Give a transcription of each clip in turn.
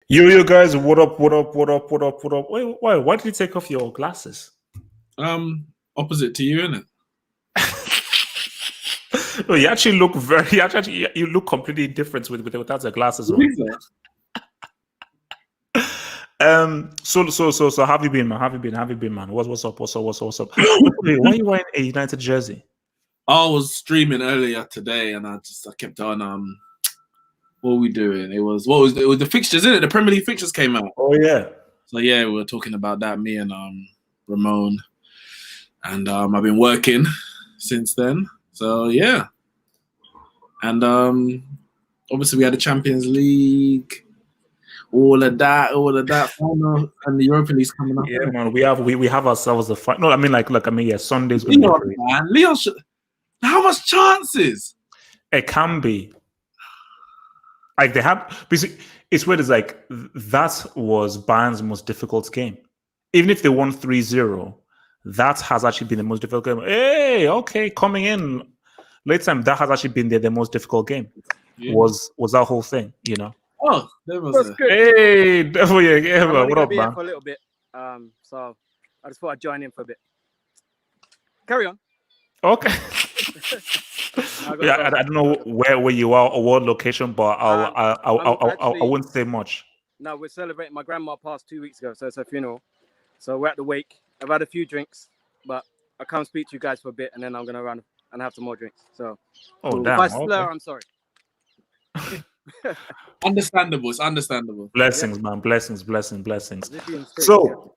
You guys, what up, what up, what up, what up, what up? Wait, why did you take off your glasses? Opposite to you, innit? No, you actually look you look completely different without the glasses on. So how have you been, man? Have you been, man? What's up? What's up? Wait, why are you wearing a United jersey? I was streaming earlier today, and I kept on what were we doing? It was the fixtures, isn't it? The Premier League fixtures came out. Oh yeah. So yeah, we were talking about that, me and Ramon, and I've been working since then. So yeah, and obviously we had the Champions League, all of that final, and the European League's coming up. Yeah, man, we have ourselves a fight. No, I mean yeah, Sunday's gonna be great. Man, Leon, how much chances? It can be. Like they have, basically, it's weird. It's like that was Bayern's most difficult game. Even if they won 3-0, that has actually been the most difficult game. Hey, okay, coming in late time, that has actually been the most difficult game. Yeah. Was that whole thing, you know? Oh, that was good. Hey, Devo Jay, yeah, what up, man? For a little bit, so I just thought I'd join in for a bit. Carry on. Okay. Yeah, I don't know where you are or what location, but I wouldn't say much. No, we're celebrating. My grandma passed 2 weeks ago, so it's her funeral. So we're at the wake. I've had a few drinks, but I can't speak to you guys for a bit, and then I'm gonna run and have some more drinks. So, damn, if I slur, I'm sorry. Understandable. It's understandable. Blessings, man. Blessings. So,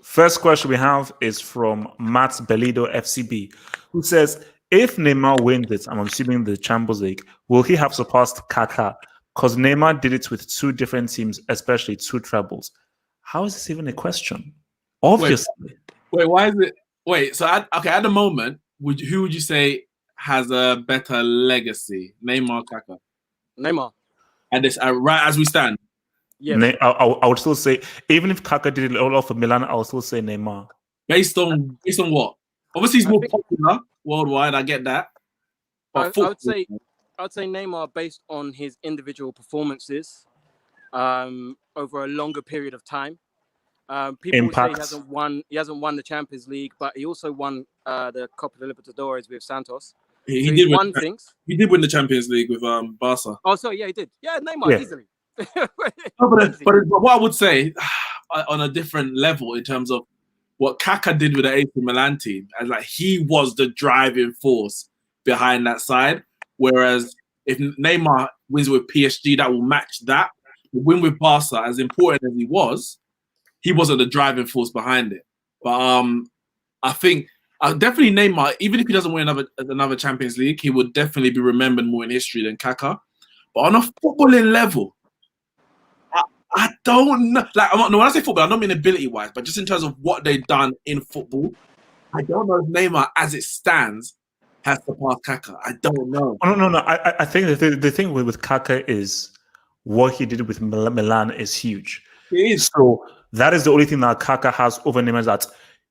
first question we have is from Matt Belido FCB, who says, if Neymar wins it, I'm assuming the Champions League, will he have surpassed Kaka? Because Neymar did it with two different teams, especially two trebles. How is this even a question? Obviously. Wait, why is it? Wait, so at the moment, who would you say has a better legacy, Neymar or Kaka? Neymar. And this right as we stand. Yeah, I would still say, even if Kaka did it all off of Milan, I would still say Neymar. Based on what? Obviously, he's more popular worldwide. I get that. I would say Neymar based on his individual performances over a longer period of time. People say he hasn't won the Champions League, but he also won the Copa de Libertadores with Santos. He did win things. He did win the Champions League with Barca. Oh, sorry, yeah, he did. Yeah, Neymar easily. but what I would say on a different level in terms of what Kaka did with the AC Milan team, and like he was the driving force behind that side. Whereas if Neymar wins with PSG, that will match that. The win with Barca, as important as he wasn't the driving force behind it. But I think definitely Neymar, even if he doesn't win another Champions League, he would definitely be remembered more in history than Kaka. But on a footballing level, I don't know. Like, when I say football, I don't mean ability-wise, but just in terms of what they've done in football, I don't know if Neymar, as it stands, has surpassed Kaka. I don't know. No. I think the thing with Kaka is what he did with Milan is huge. It is. So that is the only thing that Kaka has over Neymar, is that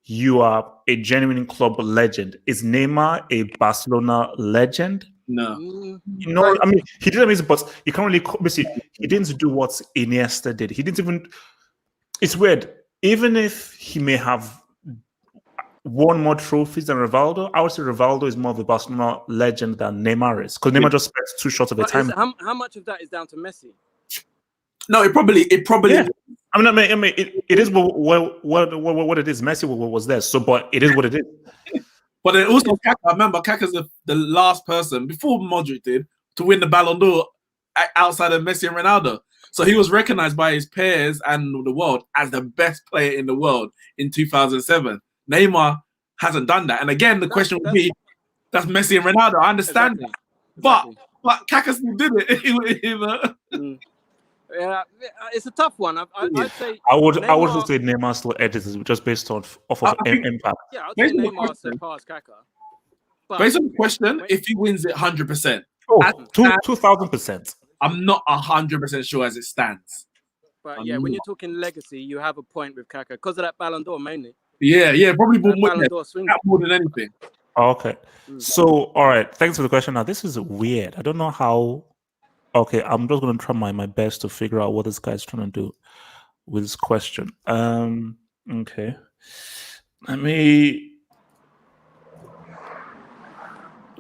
you are a genuine club legend. Is Neymar a Barcelona legend? No. You know, I mean, he did amazing, but you can't really basically. He didn't do what Iniesta did. He didn't even. It's weird. Even if he may have won more trophies than Rivaldo, I would say Rivaldo is more of a Barcelona legend than Neymar is, because Neymar just spent too short of a time. How much of that is down to Messi? No, it probably. Yeah. I mean, it is what it is. Messi was there, so but it is what it is. But then also, Kaka, I remember Kaka's the last person before Modric did to win the Ballon d'Or outside of Messi and Ronaldo. So he was recognized by his peers and the world as the best player in the world in 2007. Neymar hasn't done that. And again, the question would be, that's Messi and Ronaldo. I understand that. But Kaka still did it. Yeah, it's a tough one. I'd say I would also say Neymar still edges just based off of impact. Yeah, I'd say Neymar surpassed Kaka. Based on the question, if he wins it 100%, 2,000%. I'm not 100% sure as it stands. But yeah, when you're talking legacy, you have a point with Kaka because of that Ballon d'Or mainly. Yeah, probably more than anything. Okay, so all right, thanks for the question. Now this is weird. I don't know how Okay, I'm just going to try my best to figure out what this guy's trying to do with this question. Okay.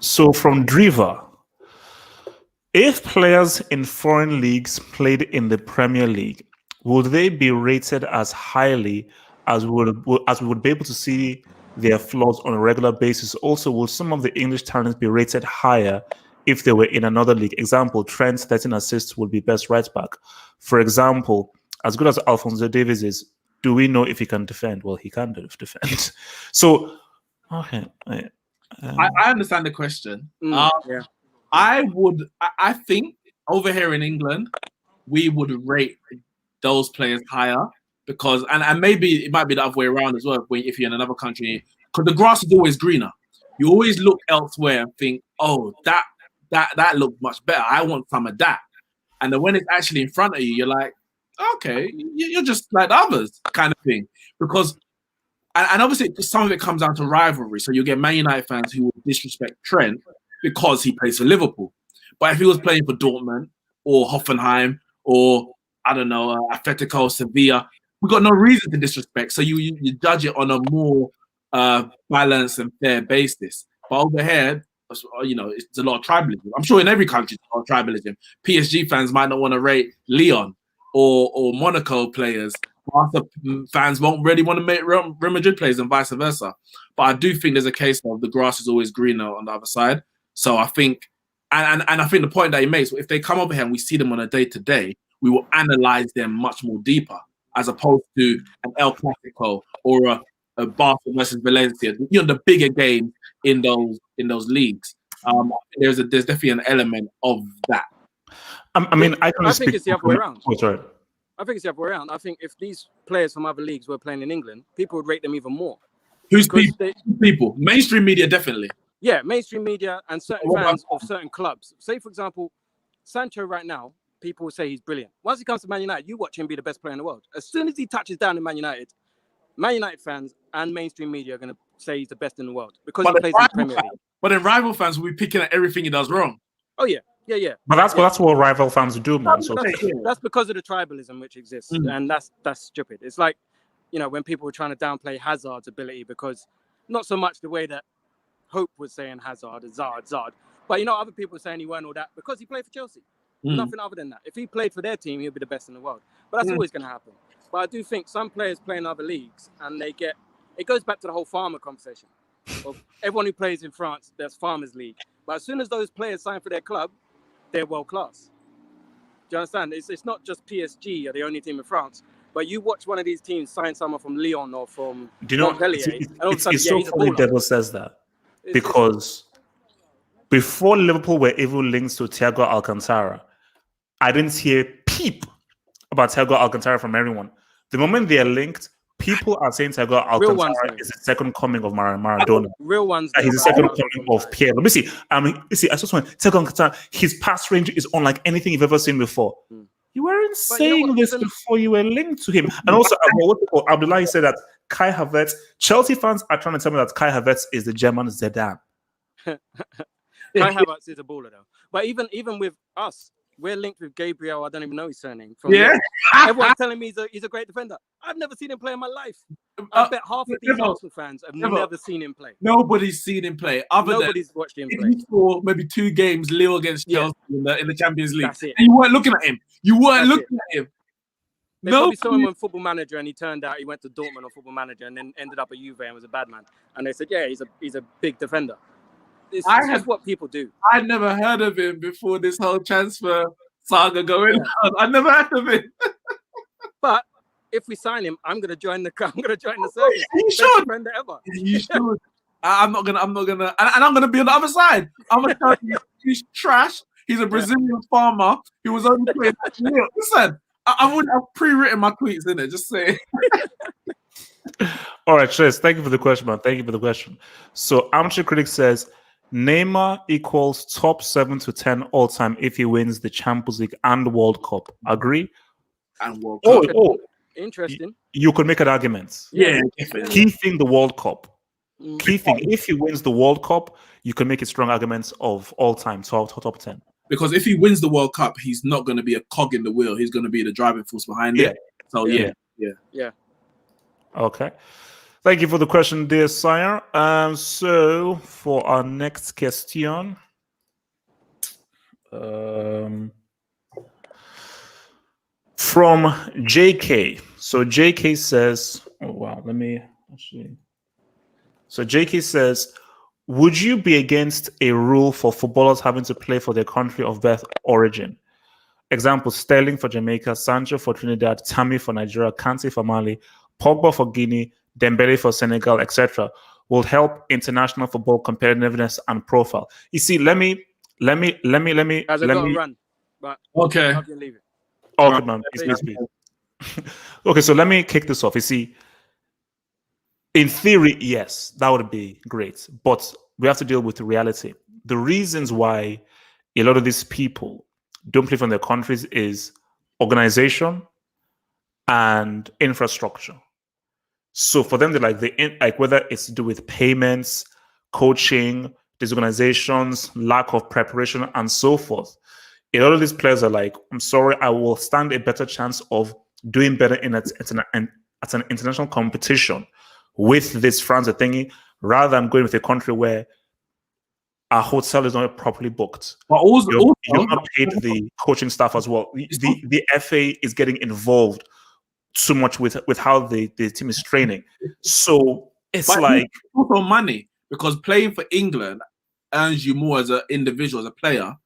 So from Driva, if players in foreign leagues played in the Premier League, would they be rated as highly as we would be able to see their flaws on a regular basis? Also, will some of the English talents be rated higher if they were in another league? Example, Trent's 13 assists would be best right back. For example, as good as Alphonso Davies is, do we know if he can defend? Well, he can defend. So, okay. I understand the question. Yeah. I think over here in England, we would rate those players higher because, and maybe it might be the other way around as well. If you're in another country, because the grass is always greener, you always look elsewhere and think, oh, that looked much better. I want some of that. And then when it's actually in front of you, you're like, okay, you're just like the others, kind of thing. Because, and obviously, some of it comes down to rivalry. So you get Man United fans who will disrespect Trent because he plays for Liverpool. But if he was playing for Dortmund or Hoffenheim or, I don't know, Atletico, Sevilla, we've got no reason to disrespect. So you judge it on a more balanced and fair basis. But over here, you know, it's a lot of tribalism. I'm sure in every country there's a lot of tribalism. PSG fans might not want to rate Lyon or Monaco players. Barca fans won't really want to make Real Madrid players and vice versa. But I do think there's a case of the grass is always greener on the other side. So I think, and I think the point that he makes, if they come over here and we see them on a day-to-day, we will analyze them much more deeper, as opposed to an El Clasico or a Barca versus Valencia. You know, the bigger game in those leagues. There's definitely an element of that. I mean, I think it's the other way around. Oh, sorry. I think it's the other way around. I think if these players from other leagues were playing in England, people would rate them even more. Who's people? Mainstream media, definitely. Yeah, mainstream media and certain fans of certain clubs. Say, for example, Sancho right now, people will say he's brilliant. Once he comes to Man United, you watch him be the best player in the world. As soon as he touches down in Man United fans and mainstream media are going to say he's the best in the world because he plays in the Premier League. But then rival fans will be picking at everything he does wrong. Oh, yeah. Yeah. But that's what rival fans do, man. So that's because of the tribalism which exists, and that's stupid. It's like, you know, when people were trying to downplay Hazard's ability because not so much the way that Hope was saying Hazard, but you know, other people were saying he weren't all that because he played for Chelsea. Nothing other than that. If he played for their team, he'd be the best in the world. But that's always going to happen. But I do think some players play in other leagues and it goes back to the whole farmer conversation. Of everyone who plays in France, there's Farmers League. But as soon as those players sign for their club, they're world class. Do you understand? It's not just PSG are the only team in France, but you watch one of these teams sign someone from Lyon or from Montpellier. It's so funny Devo says that because before Liverpool were even linked to Thiago Alcantara, I didn't hear peep about Thiago Alcantara from everyone. The moment they are linked, people are saying Thiago Alcantara is the second coming of Maradona. Real ones. He's the second coming of Pierre. Let me see. I just want Thiago Alcantara. His pass range is unlike anything you've ever seen before. You weren't saying this before you were linked to him. And also, Abdullahi said that Kai Havertz. Chelsea fans are trying to tell me that Kai Havertz is the German Zidane. Kai Havertz is a baller though. But even with us, we're linked with Gabriel. I don't even know his surname. Everyone's telling me he's a great defender. I've never seen him play in my life. I bet half of these Arsenal fans have never seen him play. Nobody's seen him play. Nobody's watched him play. He saw maybe 2 games, Lille against Chelsea in the Champions League. That's it. And you weren't looking at him. They probably saw him on Football Manager, and he turned out he went to Dortmund on Football Manager, and then ended up at Juve and was a bad man. And they said, yeah, he's a big defender. It's just what people do. I'd never heard of him before this whole transfer saga going on. I never heard of him. But if we sign him, I'm gonna join the circus. You should. Defender ever. You should. I'm not gonna, and I'm gonna be on the other side. I'm gonna tell you he's trash. He's a Brazilian farmer. He was only playing. Listen, I would have pre-written my tweets in it. Just say. All right, Chase. Thank you for the question, man. Thank you for the question. So, Amateur Critic says Neymar equals top 7 to 10 all time if he wins the Champions League and World Cup. Agree? And World Cup. Interesting. You could make an argument. Yeah. Key thing, the World Cup. Key thing, if he wins the World Cup, you can make a strong argument of all time top 10. Because if he wins the World Cup, he's not going to be a cog in the wheel. He's going to be the driving force behind it. So yeah. Okay. Thank you for the question, dear sire. So for our next question, from JK. So JK says, oh wow, let me actually. So JK says, would you be against a rule for footballers having to play for their country of birth origin? Example, Sterling for Jamaica, Sancho for Trinidad, Tammy for Nigeria, Kante for Mali, Pogba for Guinea, Dembele for Senegal, etc. will help international football competitiveness and profile. You see, let me. Guys, I've got to run, but okay. I can leave it. Okay, man. Please. Okay, so let me kick this off. You see, in theory, yes, that would be great, but we have to deal with the reality. The reasons why a lot of these people don't play from their countries is organization and infrastructure. So for them, like whether it's to do with payments, coaching, disorganizations, lack of preparation, and so forth. A lot of these players are like, I'm sorry, I will stand a better chance of doing better at an international competition with this France thingy, rather than going with a country where our hotel is not properly booked. But also, you're not paid the coaching staff as well. The FA is getting involved too much with how the team is training. So it's like also money, because playing for England earns you more as an individual, as a player.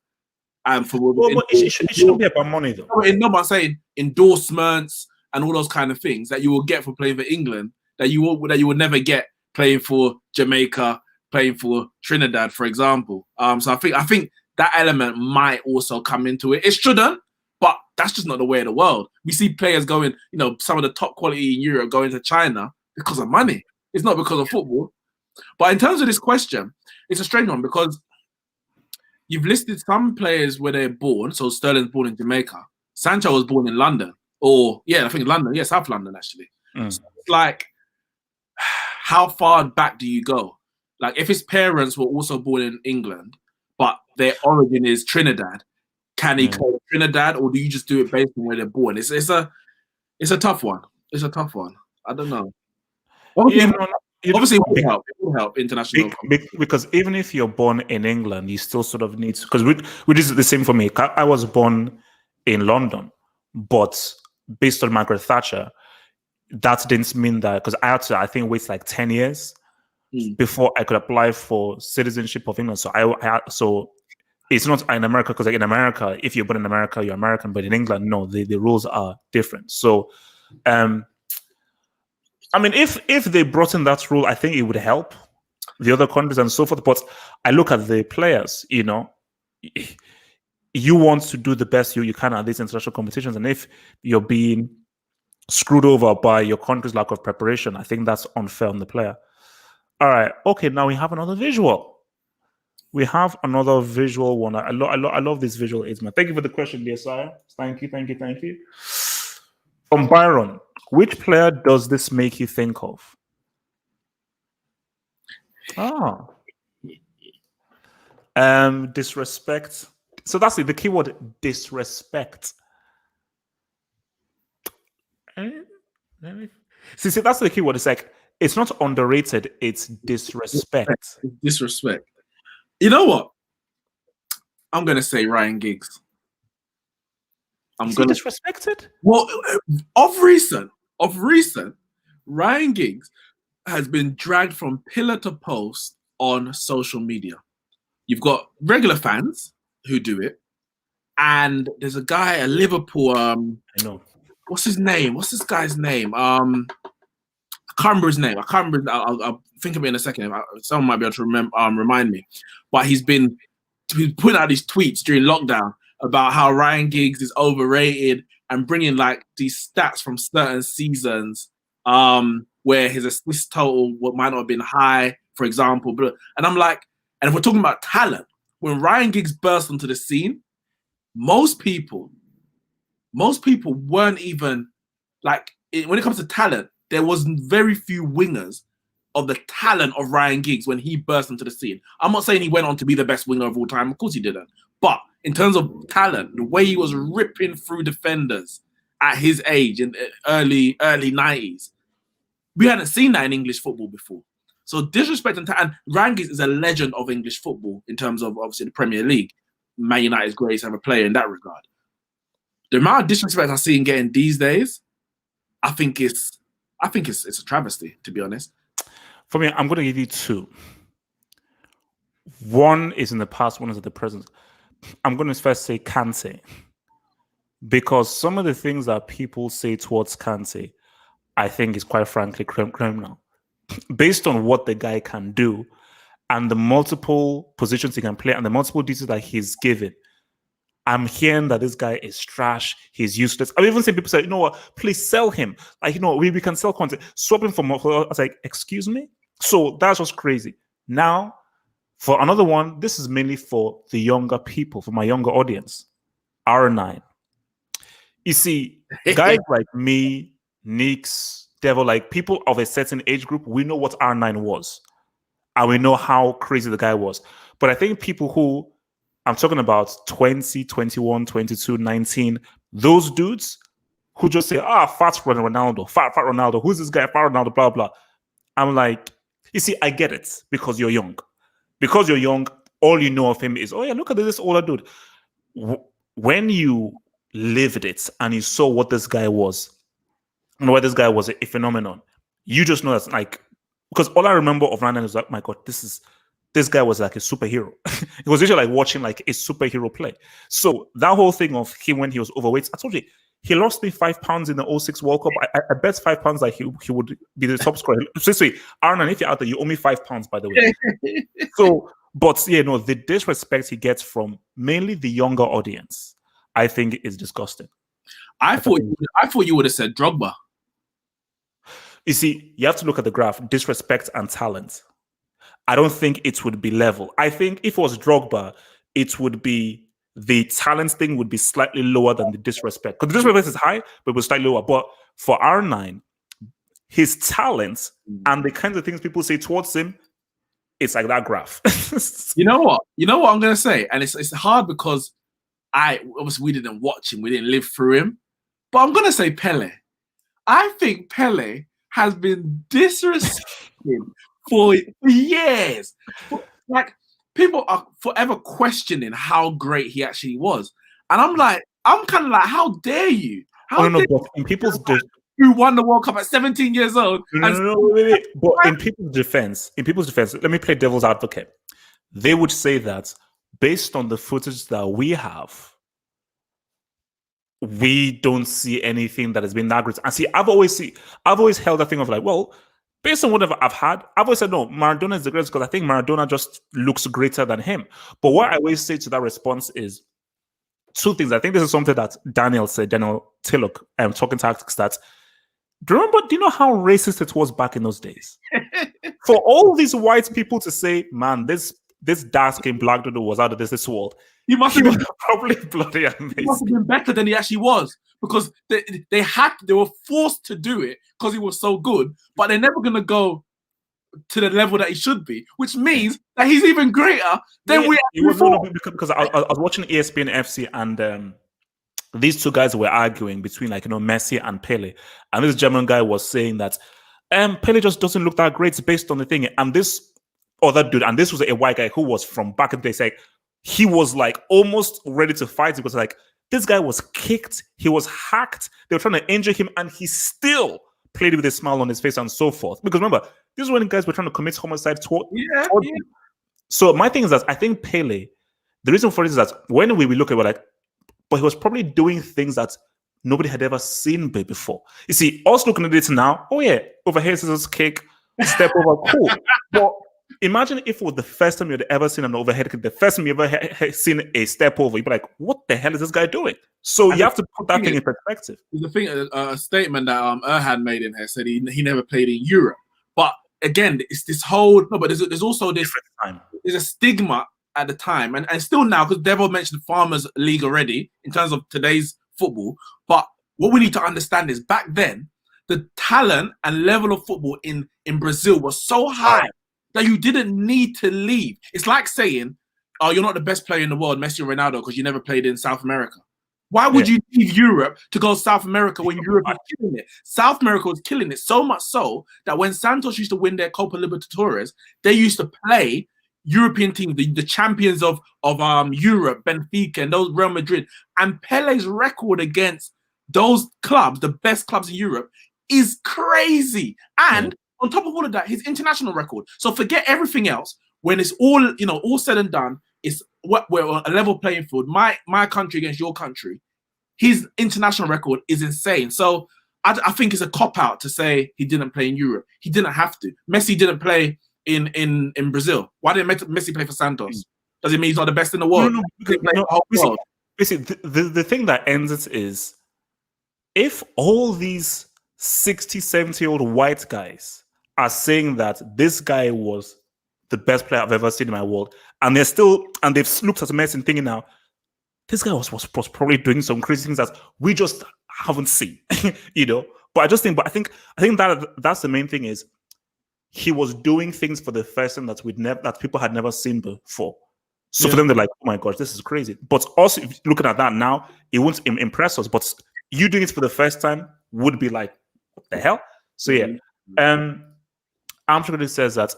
And for it shouldn't be about money though. No, but I'm saying endorsements and all those kind of things that you will get for playing for England that you will never get playing for Jamaica, playing for Trinidad, for example. So I think that element might also come into it. It shouldn't, but that's just not the way of the world. We see players going, some of the top quality in Europe going to China because of money. It's not because of football. But in terms of this question, it's a strange one because you've listed some players where they're born. So Sterling's born in Jamaica. Sancho was born in London. I think London. Yeah, South London, actually. So it's like, how far back do you go? Like, if his parents were also born in England, but their origin is Trinidad, can he call Trinidad, or do you just do it based on where they're born? It's a tough one. It's a tough one. I don't know. Obviously, it will help international. Because even if you're born in England, you still sort of need to, because which is the same for me. I was born in London, but based on Margaret Thatcher, that didn't mean that, because I had to, I think, wait like 10 years before I could apply for citizenship of England. So it's not in America, because like in America, if you're born in America, you're American, but in England, no, the rules are different. So, I mean, if they brought in that rule, I think it would help the other countries and so forth. But I look at the players, you want to do the best you can at these international competitions. And if you're being screwed over by your country's lack of preparation, I think that's unfair on the player. All right. Okay, now we have another visual. We have another visual one. I love this visual aids, man. Thank you for the question, dear sire. Thank you. From Byron, which player does this make you think of? Disrespect. So that's the keyword, disrespect. See, that's the keyword. It's like, it's not underrated, it's disrespect. Disrespect. You know what? I'm gonna say Ryan Giggs. Is he disrespected? Well, of recent, Ryan Giggs has been dragged from pillar to post on social media. You've got regular fans who do it, and there's a guy at Liverpool. I know. What's his name? What's this guy's name? I can't remember his name. I can't remember. I'll think of it in a second. Someone might be able to remind me. But he's putting out these tweets during lockdown about how Ryan Giggs is overrated and bringing like these stats from certain seasons where his assist total might not have been high, for example. And I'm like, and if we're talking about talent, when Ryan Giggs burst onto the scene, most people weren't even like, when it comes to talent, there was very few wingers of the talent of Ryan Giggs when he burst into the scene. I'm not saying he went on to be the best winger of all time. Of course he didn't. But in terms of talent, the way he was ripping through defenders at his age in the early 90s. We hadn't seen that in English football before. So disrespect and Rangis is a legend of English football in terms of obviously the Premier League. Man United's greatest ever player in that regard. The amount of disrespect I see him getting these days, I think it's a travesty, to be honest. For me, I'm going to give you two. One is in the past, one is at the present. I'm going to first say Kante, because some of the things that people say towards Kante, I think is quite frankly criminal. Based on what the guy can do and the multiple positions he can play and the multiple duties that he's given, I'm hearing that this guy is trash, he's useless. I've even seen people say, you know what, please sell him. Like, you know, we can sell content. Swap him for more. I was like, excuse me? So that's just crazy. Now, for another one, this is mainly for the younger people, for my younger audience. R9. You see, guys like me, Neeks, Devo, like people of a certain age group, we know what R9 was. And we know how crazy the guy was. But I think people who, I'm talking about 20, 21, 22, 19, those dudes who just say, fat Ronaldo, fat Ronaldo, who's this guy, fat Ronaldo, blah, blah. I'm like, you see, I get it because you're young. Because you're young, all you know of him is, oh yeah, look at this older dude. When you lived it and you saw what this guy was, and why this guy was a phenomenon, you just know that's like, because all I remember of Randall is like, my God, this guy was like a superhero. It was literally like watching like a superhero play. So that whole thing of him when he was overweight, I told you, he lost me 5 pounds in the 06 World Cup. I bet 5 pounds that he would be the top scorer. Seriously, Aaron, if you're out there, you owe me 5 pounds, by the way. So, but yeah, no, the disrespect he gets from mainly the younger audience, I think is disgusting. I thought you would have said Drogba. You see, you have to look at the graph, disrespect and talent. I don't think it would be level. I think if it was Drogba, it would be the talent thing would be slightly lower than the disrespect. Because the disrespect is high, but it was slightly lower. But for R9, his talent and the kinds of things people say towards him, it's like that graph. You know what? I'm gonna say, and it's hard because obviously we didn't watch him, we didn't live through him. But I'm gonna say Pele. I think Pele has been disrespected for years. Like, people are forever questioning how great he actually was. And I'm kind of like, how dare you? But in people's who won the World Cup at 17 years old. Wait. But in people's defense, let me play devil's advocate. They would say that based on the footage that we have, we don't see anything that has been that great. And see, I've always held that thing of like, well, based on whatever I've had, I've always said, no, Maradona is the greatest because I think Maradona just looks greater than him. But what I always say to that response is two things. I think this is something that Daniel Tillock, Talking Tactics, that do you know how racist it was back in those days? For all these white people to say, man, this dark-skinned black dude was out of this world. He must have been probably bloody amazing. He must have been better than he actually was, because they were forced to do it because he was so good, but they're never gonna go to the level that he should be, which means that he's even greater than we actually thought. Because I was watching ESPN FC and these two guys were arguing between Messi and Pele, and this German guy was saying that Pele just doesn't look that great based on the thing, and this other dude, and this was a white guy who was from back in the day, saying he was like almost ready to fight because like this guy was kicked, he was hacked, they were trying to injure him, and he still played with a smile on his face and so forth. Because remember, this is when guys were trying to commit homicide toward him. So my thing is that I think Pele, the reason for this is that when we look at it, like, but he was probably doing things that nobody had ever seen before. You see, us looking at it now, oh yeah, overhead scissors kick, step over, cool. But imagine if it was the first time you'd ever seen an overhead kick, the first time you ever seen a step over, you'd be like, what the hell is this guy doing? So you have to put that thing in perspective. The thing, a statement that Erhan made in here said he never played in Europe. But again, it's this whole, no, but there's also this, there's a stigma at the time, and still now, because Devo mentioned Farmers League already in terms of today's football. But what we need to understand is back then, the talent and level of football in Brazil was so high that you didn't need to leave. It's like saying, oh, you're not the best player in the world, Messi or Ronaldo, because you never played in South America. Why would you leave Europe to go South America when Europe is killing it? South America was killing it so much so that when Santos used to win their Copa Libertadores, they used to play European teams, the champions of Europe, Benfica and those Real Madrid. And Pele's record against those clubs, the best clubs in Europe, is crazy. And on top of all of that, his international record. So forget everything else. When it's all said and done, it's we're on a level playing field. My country against your country. His international record is insane. So I think it's a cop-out to say he didn't play in Europe. He didn't have to. Messi didn't play in Brazil. Why didn't Messi play for Santos? Does it mean he's not the best in the world? Basically, the thing that ends it is, if all these 60, 70-year-old white guys are saying that this guy was the best player I've ever seen in my world, and they've looked at Messi and thinking now, this guy was probably doing some crazy things that we just haven't seen, But I think that's the main thing is he was doing things for the first time that people had never seen before. So for them, they're like, oh my gosh, this is crazy. But also, if looking at that now, it won't impress us. But you doing it for the first time would be like, what the hell? So yeah. Amsterdam says that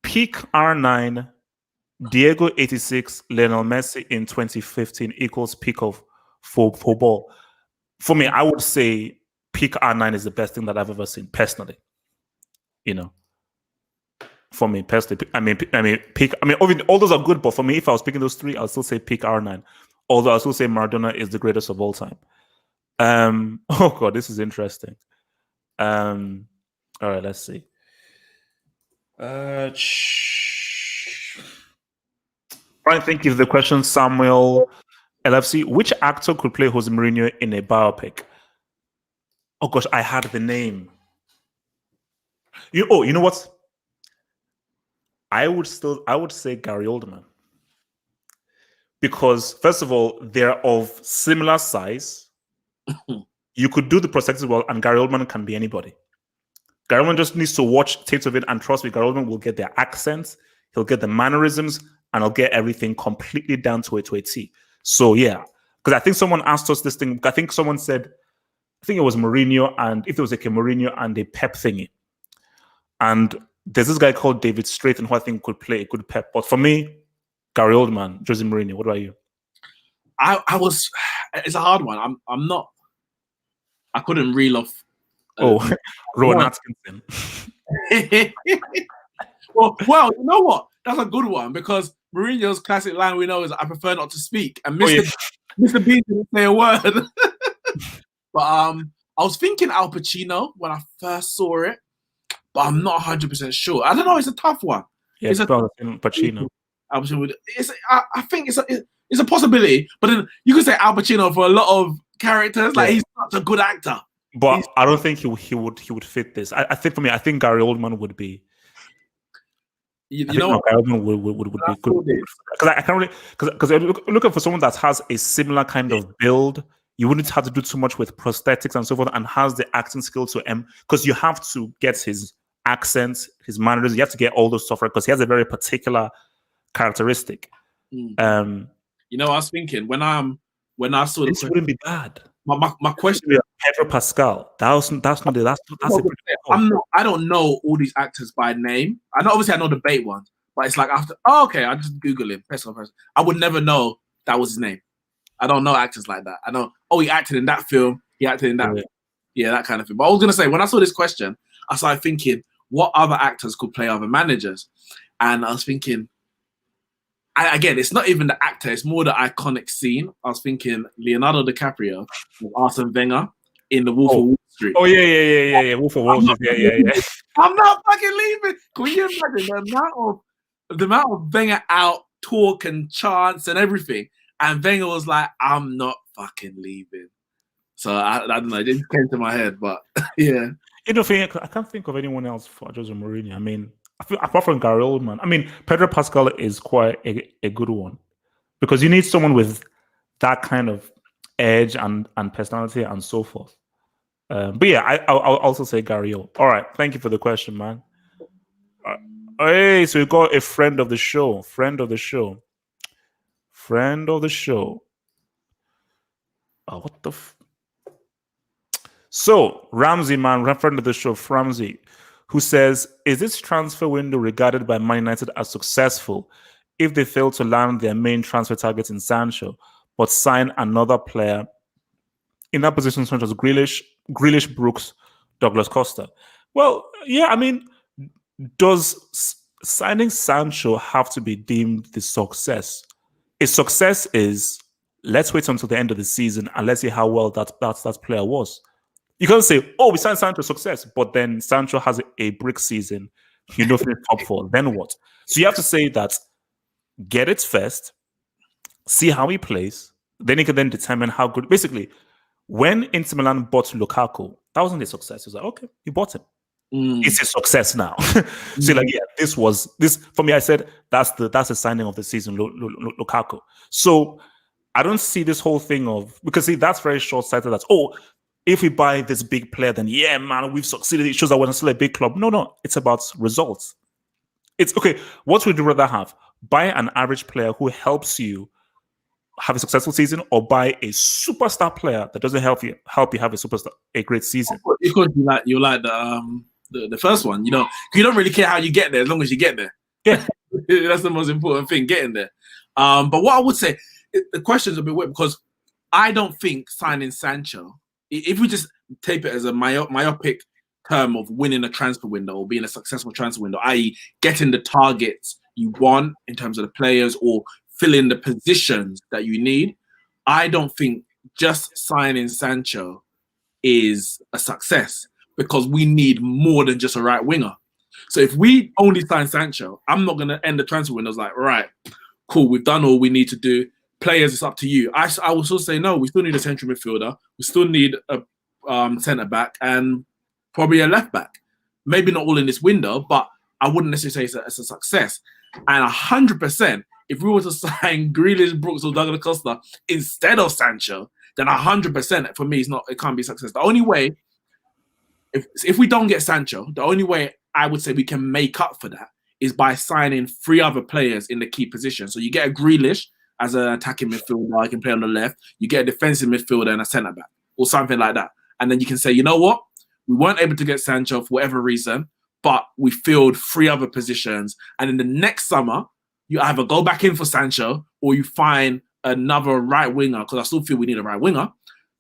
peak R9, Diego 86, Lionel Messi in 2015 equals peak of football. For me, I would say peak R9 is the best thing that I've ever seen, personally. For me, personally, peak. All those are good, but for me, if I was picking those three, I'll still say peak R9. Although I'll still say Maradona is the greatest of all time. Oh god, this is interesting. All right, let's see. Brian, thank you for the question. Samuel LFC, which actor could play Jose Mourinho in a biopic? Oh gosh, I had the name. You know what? I would say Gary Oldman. Because first of all, they're of similar size. You could do the prosthetics well, and Gary Oldman can be anybody. Gary Oldman just needs to watch tapes of it, and trust me, Gary Oldman will get their accents, he'll get the mannerisms, and he'll get everything completely down to a T. So yeah, because I think someone asked us this thing. I think someone said, I think it was Mourinho, and if it was like a Mourinho and a Pep thingy. And there's this guy called David Straithen who I think could play a good Pep. But for me, Gary Oldman, Jose Mourinho. What about you? It's a hard one. I couldn't reel off. Rowan Atkinson. well, you know what? That's a good one because Mourinho's classic line we know is, "I prefer not to speak." And Mr. Bean didn't say a word. But I was thinking Al Pacino when I first saw it, but I'm not 100% sure. I don't know. It's a tough one. Yeah, it's Pacino. Al Pacino. I think it's a possibility, but then you could say Al Pacino for a lot of characters. Like he's such a good actor. But I don't think he would fit this. I think for me, I think Gary Oldman would be. Gary Oldman would be good because I can't really because looking for someone that has a similar kind of build. You wouldn't have to do too much with prosthetics and so forth, and has the acting skill to because you have to get his accent, his manners. You have to get all those stuff right because he has a very particular characteristic. I was thinking when I saw this wouldn't be bad. My question is Pedro Pascal. That's I don't know all these actors by name. I know obviously I know the bait one, but it's like after I just Google him. I would never know that was his name. I don't know actors like that. I know he acted in that film, he acted in that that kind of thing. But I was gonna say when I saw this question, I started thinking what other actors could play other managers, and I was thinking. Again, it's not even the actor; it's more the iconic scene. I was thinking Leonardo DiCaprio with Arsene Wenger in The Wolf of Wall Street. Oh yeah, Wolf of Wall Street. Yeah. I'm not fucking leaving. Can you imagine the amount of Wenger out talk and chants and everything? And Wenger was like, "I'm not fucking leaving." So I don't know. It didn't came to my head, but yeah. I can't think of anyone else for Jose Mourinho. I mean. Apart from Gary Oldman, I mean, Pedro Pascal is quite a good one because you need someone with that kind of edge and personality and so forth. But yeah, I'll also say Gary O. All right, thank you for the question, man. Hey, so we got a friend of the show. friend of the show. Oh, what the? So Ramsey, man, friend of the show, Ramsey, who says, "Is this transfer window regarded by Man United as successful if they fail to land their main transfer target in Sancho, but sign another player in that position, such as Grealish, Brooks, Douglas Costa?" Well, yeah, I mean, does signing Sancho have to be deemed the success? A success is, let's wait until the end of the season and let's see how well that player was. You can't say, "Oh, we signed Sancho, success," but then Sancho has a brick season, finish top four. Then what? So you have to say that, get it first, see how he plays, then you can then determine how good. Basically, when Inter Milan bought Lukaku, that wasn't a success. It was like, okay, you bought him. It's a success now. So like, yeah, this for me. I said that's the signing of the season, Lukaku. So I don't see this whole thing of, because see, that's very short sighted. That's, oh, if we buy this big player, then yeah, man, we've succeeded. It shows that we're still a big club. No, it's about results. It's okay. What would you rather have? Buy an average player who helps you have a successful season, or buy a superstar player that doesn't help you have a great season? Because you like the first one, you don't really care how you get there as long as you get there. Yeah, that's the most important thing, getting there. But what I would say, the question's a bit weird because I don't think signing Sancho, if we just tape it as a myopic term of winning a transfer window or being a successful transfer window, i.e. getting the targets you want in terms of the players or filling the positions that you need, I don't think just signing Sancho is a success, because we need more than just a right winger. So if we only sign Sancho, I'm not going to end the transfer window like, right, cool, we've done all we need to do. Players, it's up to you. I will still say no. We still need a central midfielder. We still need a centre back and probably a left back. Maybe not all in this window, but I wouldn't necessarily say it's a success. And 100%, if we were to sign Grealish, Brooks, or Douglas Costa instead of Sancho, then 100% for me it can't be a success. The only way, if we don't get Sancho, the only way I would say we can make up for that is by signing 3 other players in the key position. So you get a Grealish as an attacking midfielder, I can play on the left. You get a defensive midfielder and a centre back, or something like that. And then you can say, you know what? We weren't able to get Sancho for whatever reason, but we filled 3 other positions. And in the next summer, you either go back in for Sancho or you find another right winger, because I still feel we need a right winger,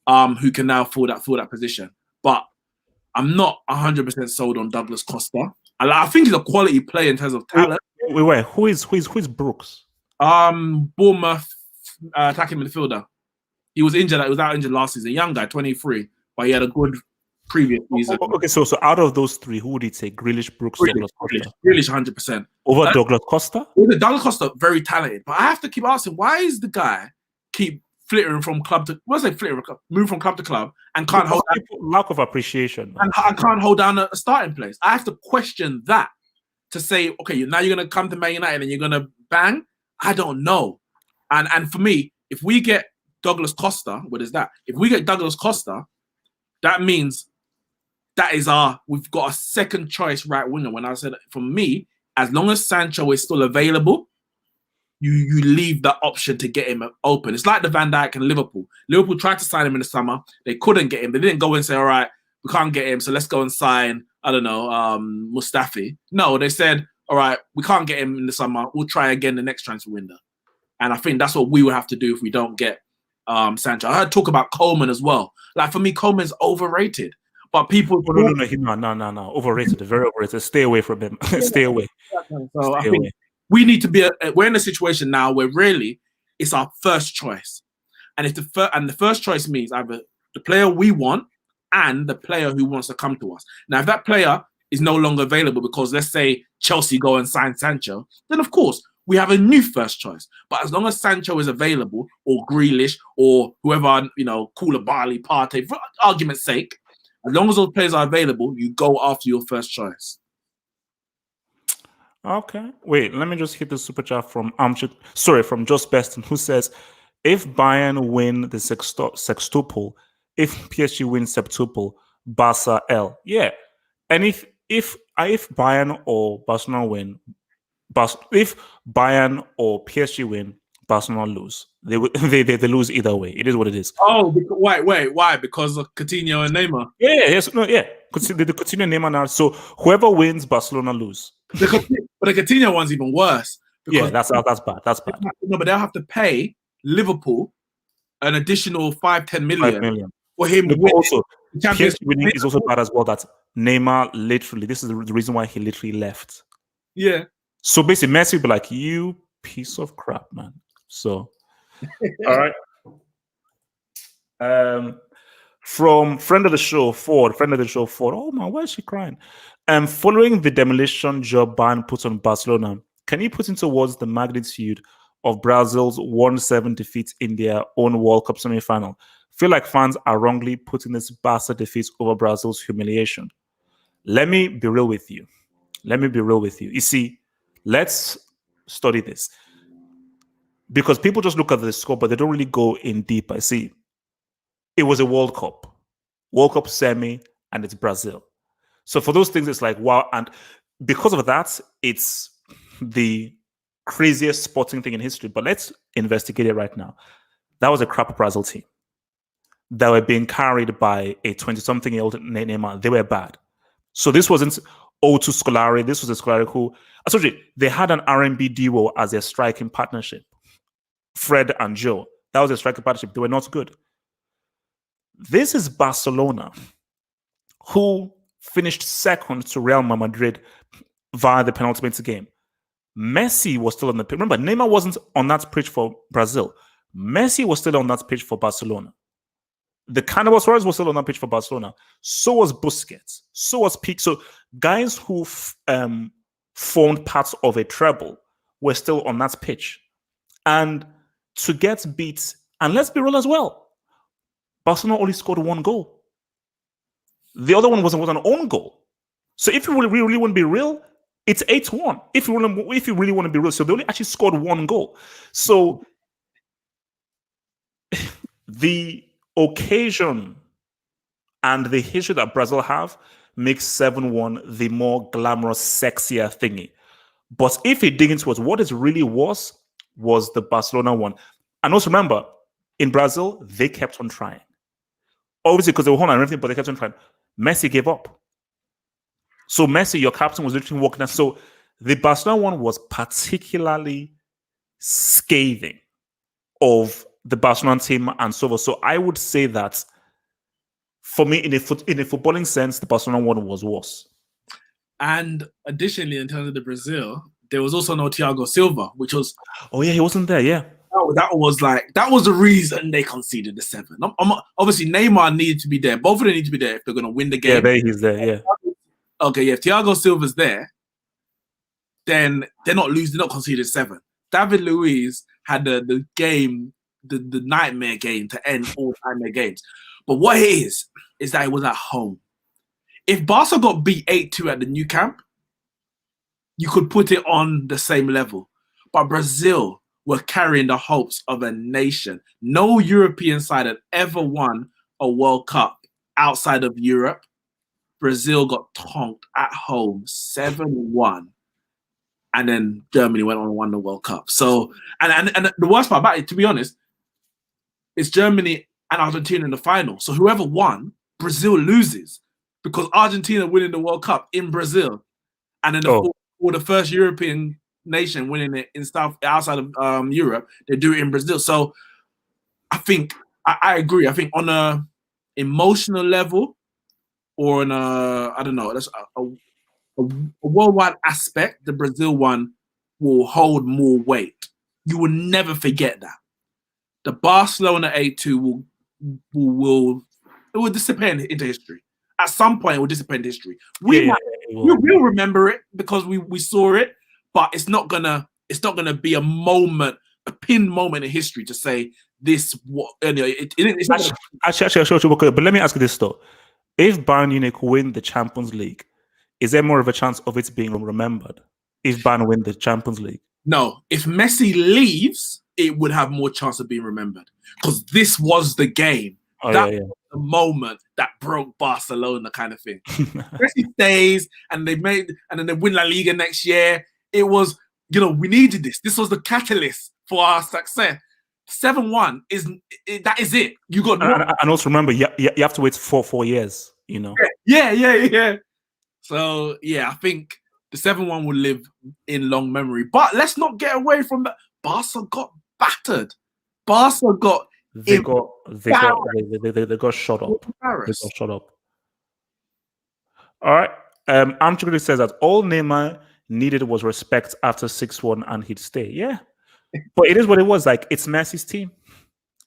who can now fill that position. But I'm not 100% sold on Douglas Costa. I think he's a quality player in terms of talent. Wait. Who is Brooks? Bournemouth attacking midfielder. He was injured. He was out injured last season. Young guy, 23, but he had a good previous season. Okay, so out of those 3, who would you take? Grealish, Brooks, Douglas Costa? Grealish, 100%. Over Douglas Costa? Douglas Costa, very talented, but I have to keep asking, why is the guy keep flittering from club to? What was I flittering? Move from club to club and can't hold down, lack of appreciation, and I can't hold down a starting place. I have to question that to say, okay, now you're gonna come to Man United and you're gonna bang. I don't know. And for me, if we get Douglas Costa, what is that? If we get Douglas Costa, that means we've got a second choice right winger. When I said, for me, as long as Sancho is still available, you leave that option to get him open. It's like the Van Dijk and Liverpool. Liverpool tried to sign him in the summer. They couldn't get him. They didn't go and say, all right, we can't get him, so let's go and sign, I don't know, Mustafi. No, they said, all right, we can't get him in the summer. We'll try again the next transfer window. And I think that's what we would have to do if we don't get Sancho. I heard talk about Coleman as well. Like, for me, Coleman's overrated. But people... No. Overrated. Very overrated. Stay away from him. Stay away. So I think we need to be... we're in a situation now where really it's our first choice. And if the first choice means either the player we want and the player who wants to come to us. Now, if that player is no longer available because, let's say, Chelsea go and sign Sancho, then of course we have a new first choice. But as long as Sancho is available, or Grealish, or whoever, Koulibaly, Partey, for argument's sake, as long as those players are available, you go after your first choice. Okay. Wait, let me just hit the super chat from from Just Beston, who says, if Bayern win the sextuple, if PSG wins septuple, Barca L. Yeah. And if Bayern or Barcelona win, if Bayern or PSG win, Barcelona lose. They lose either way. It is what it is. Oh, wait, why? Because of Coutinho and Neymar? Yes, no, yeah. The Coutinho and Neymar now. So whoever wins, Barcelona lose. But the Coutinho one's even worse. Yeah, that's bad. That's bad. No, but they'll have to pay Liverpool an additional 5-10 million. 5 million. For him But also, Champions winning is also bad as well. That Neymar literally, this is the reason why he literally left. Yeah. So basically, Messi will be like, you piece of crap, man. So, all right. From friend of the show, Ford. Oh man, why is she crying? Following the demolition job ban put on Barcelona, can you put into words the magnitude of Brazil's 1-7 defeat in their own World Cup semi-final? Feel like fans are wrongly putting this Barca defeat over Brazil's humiliation. Let me be real with you. You see, let's study this. Because people just look at the score, but they don't really go in deep. I see. It was a World Cup semi, and it's Brazil. So for those things, it's like, wow. And because of that, it's the craziest sporting thing in history. But let's investigate it right now. That was a crap Brazil team. That were being carried by a 20-something-year-old Neymar. They were bad. So this wasn't O2 Scolari. This was a Scolari who, I told you, they had an R&B duo as their striking partnership. Fred and Joe. That was a striking partnership. They were not good. This is Barcelona, who finished second to Real Madrid via the penultimate game. Messi was still on the pitch. Remember, Neymar wasn't on that pitch for Brazil. Messi was still on that pitch for Barcelona. The Cannibal Suarez was still on that pitch for Barcelona. So was Busquets. So was Pique. So guys who formed parts of a treble were still on that pitch. And to get beat, and let's be real as well, Barcelona only scored one goal. The other one was an own goal. So if you really want to be real, it's 8-1. If you really want to be real, so they only actually scored one goal. So the occasion and the history that Brazil have makes 7-1 the more glamorous, sexier thingy. But if you dig into it, what it really was the Barcelona one. And also remember, in Brazil, they kept on trying. Obviously, because they were home and everything, but they kept on trying. Messi gave up. So Messi, your captain, was literally walking down. So the Barcelona one was particularly scathing of the Barcelona team and so on. So I would say that for me, in a footballing sense, the Barcelona one was worse. And additionally, in terms of the Brazil, there was also no Thiago Silva, which was... Oh yeah, he wasn't there, yeah. That was the reason they conceded the 7. Obviously, Neymar needed to be there. Both of them need to be there if they're going to win the game. Yeah, he's there, yeah. Okay, yeah, if Thiago Silva's there, then they're not losing, they're not conceding 7. David Luiz had the game, the nightmare game to end all nightmare games. But what it is that it was at home. If Barca got beat 8-2 at the new camp, you could put it on the same level. But Brazil were carrying the hopes of a nation. No European side had ever won a World Cup outside of Europe. Brazil got tonked at home 7-1. And then Germany went on and won the World Cup. So, and the worst part about it, to be honest, it's Germany and Argentina in the final. So whoever won, Brazil loses because Argentina winning the World Cup in Brazil. And then the first European nation winning it in outside of Europe, they do it in Brazil. So I think I agree. I think on a emotional level or on a worldwide aspect, the Brazil one will hold more weight. You will never forget that. The Barcelona 8-2 will disappear into history. At some point, it will disappear into history. We'll remember it because we saw it, but it's not gonna be a moment, a pinned moment in history to say this. It's not actually, but let me ask you this though: if Bayern Munich win the Champions League, is there more of a chance of it being remembered? If Bayern win the Champions League, no. If Messi leaves, it would have more chance of being remembered because this was the game. Was the moment that broke Barcelona, kind of thing. Messi stays, and then they win La Liga next year. It was, we needed this. This was the catalyst for our success. 7-1 that is it. You got and also remember, you have to wait for 4 years. You know. Yeah. So yeah, I think the 7-1 will live in long memory. But let's not get away from that. Barca got battered. Barca got they got shot up. They got shot up. All right. Amchukudi says that all Neymar needed was respect after 6-1 and he'd stay. Yeah. But it is what it was. Like, it's Messi's team.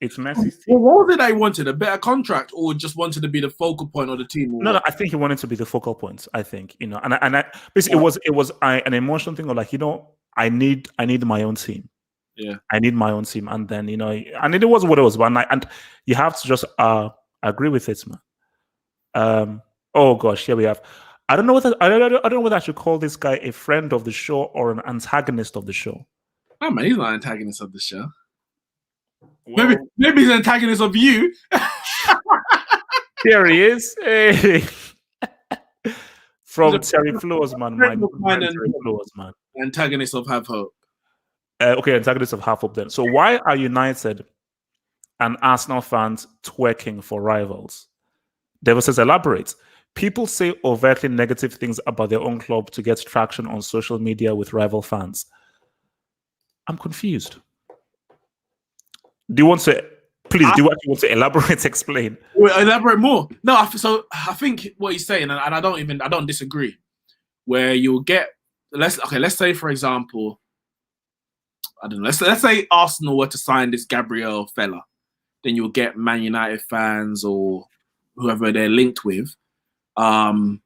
It's Messi's team. Well, what was it they wanted? A better contract, or just wanted to be the focal point of the team? No, I think he wanted to be the focal point. I think, you know, and I basically it was an emotional thing of like, you know, I need my own team. Yeah, I need my own team, and then, you know, and it was what it was. But and you have to just agree with it, man. Oh gosh, here we have. I don't know whether I should call this guy a friend of the show or an antagonist of the show. Oh man, he's not an antagonist of the show. Well, maybe he's an antagonist of you. There he is. Hey. From Terry Flores, man. Terry Flores, man. Antagonist of Have Hope. Okay, antagonist of Have Hope then. So why are United and Arsenal fans twerking for rivals? Devo says, elaborate. People say overtly negative things about their own club to get traction on social media with rival fans. I'm confused. Do you want to want to elaborate, explain? Well, elaborate more. No, so I think what he's saying, and I don't disagree, where you'll get let's say, for example, I don't know, let's say Arsenal were to sign this Gabriel fella, then you'll get Man United fans or whoever they're linked with. Oh,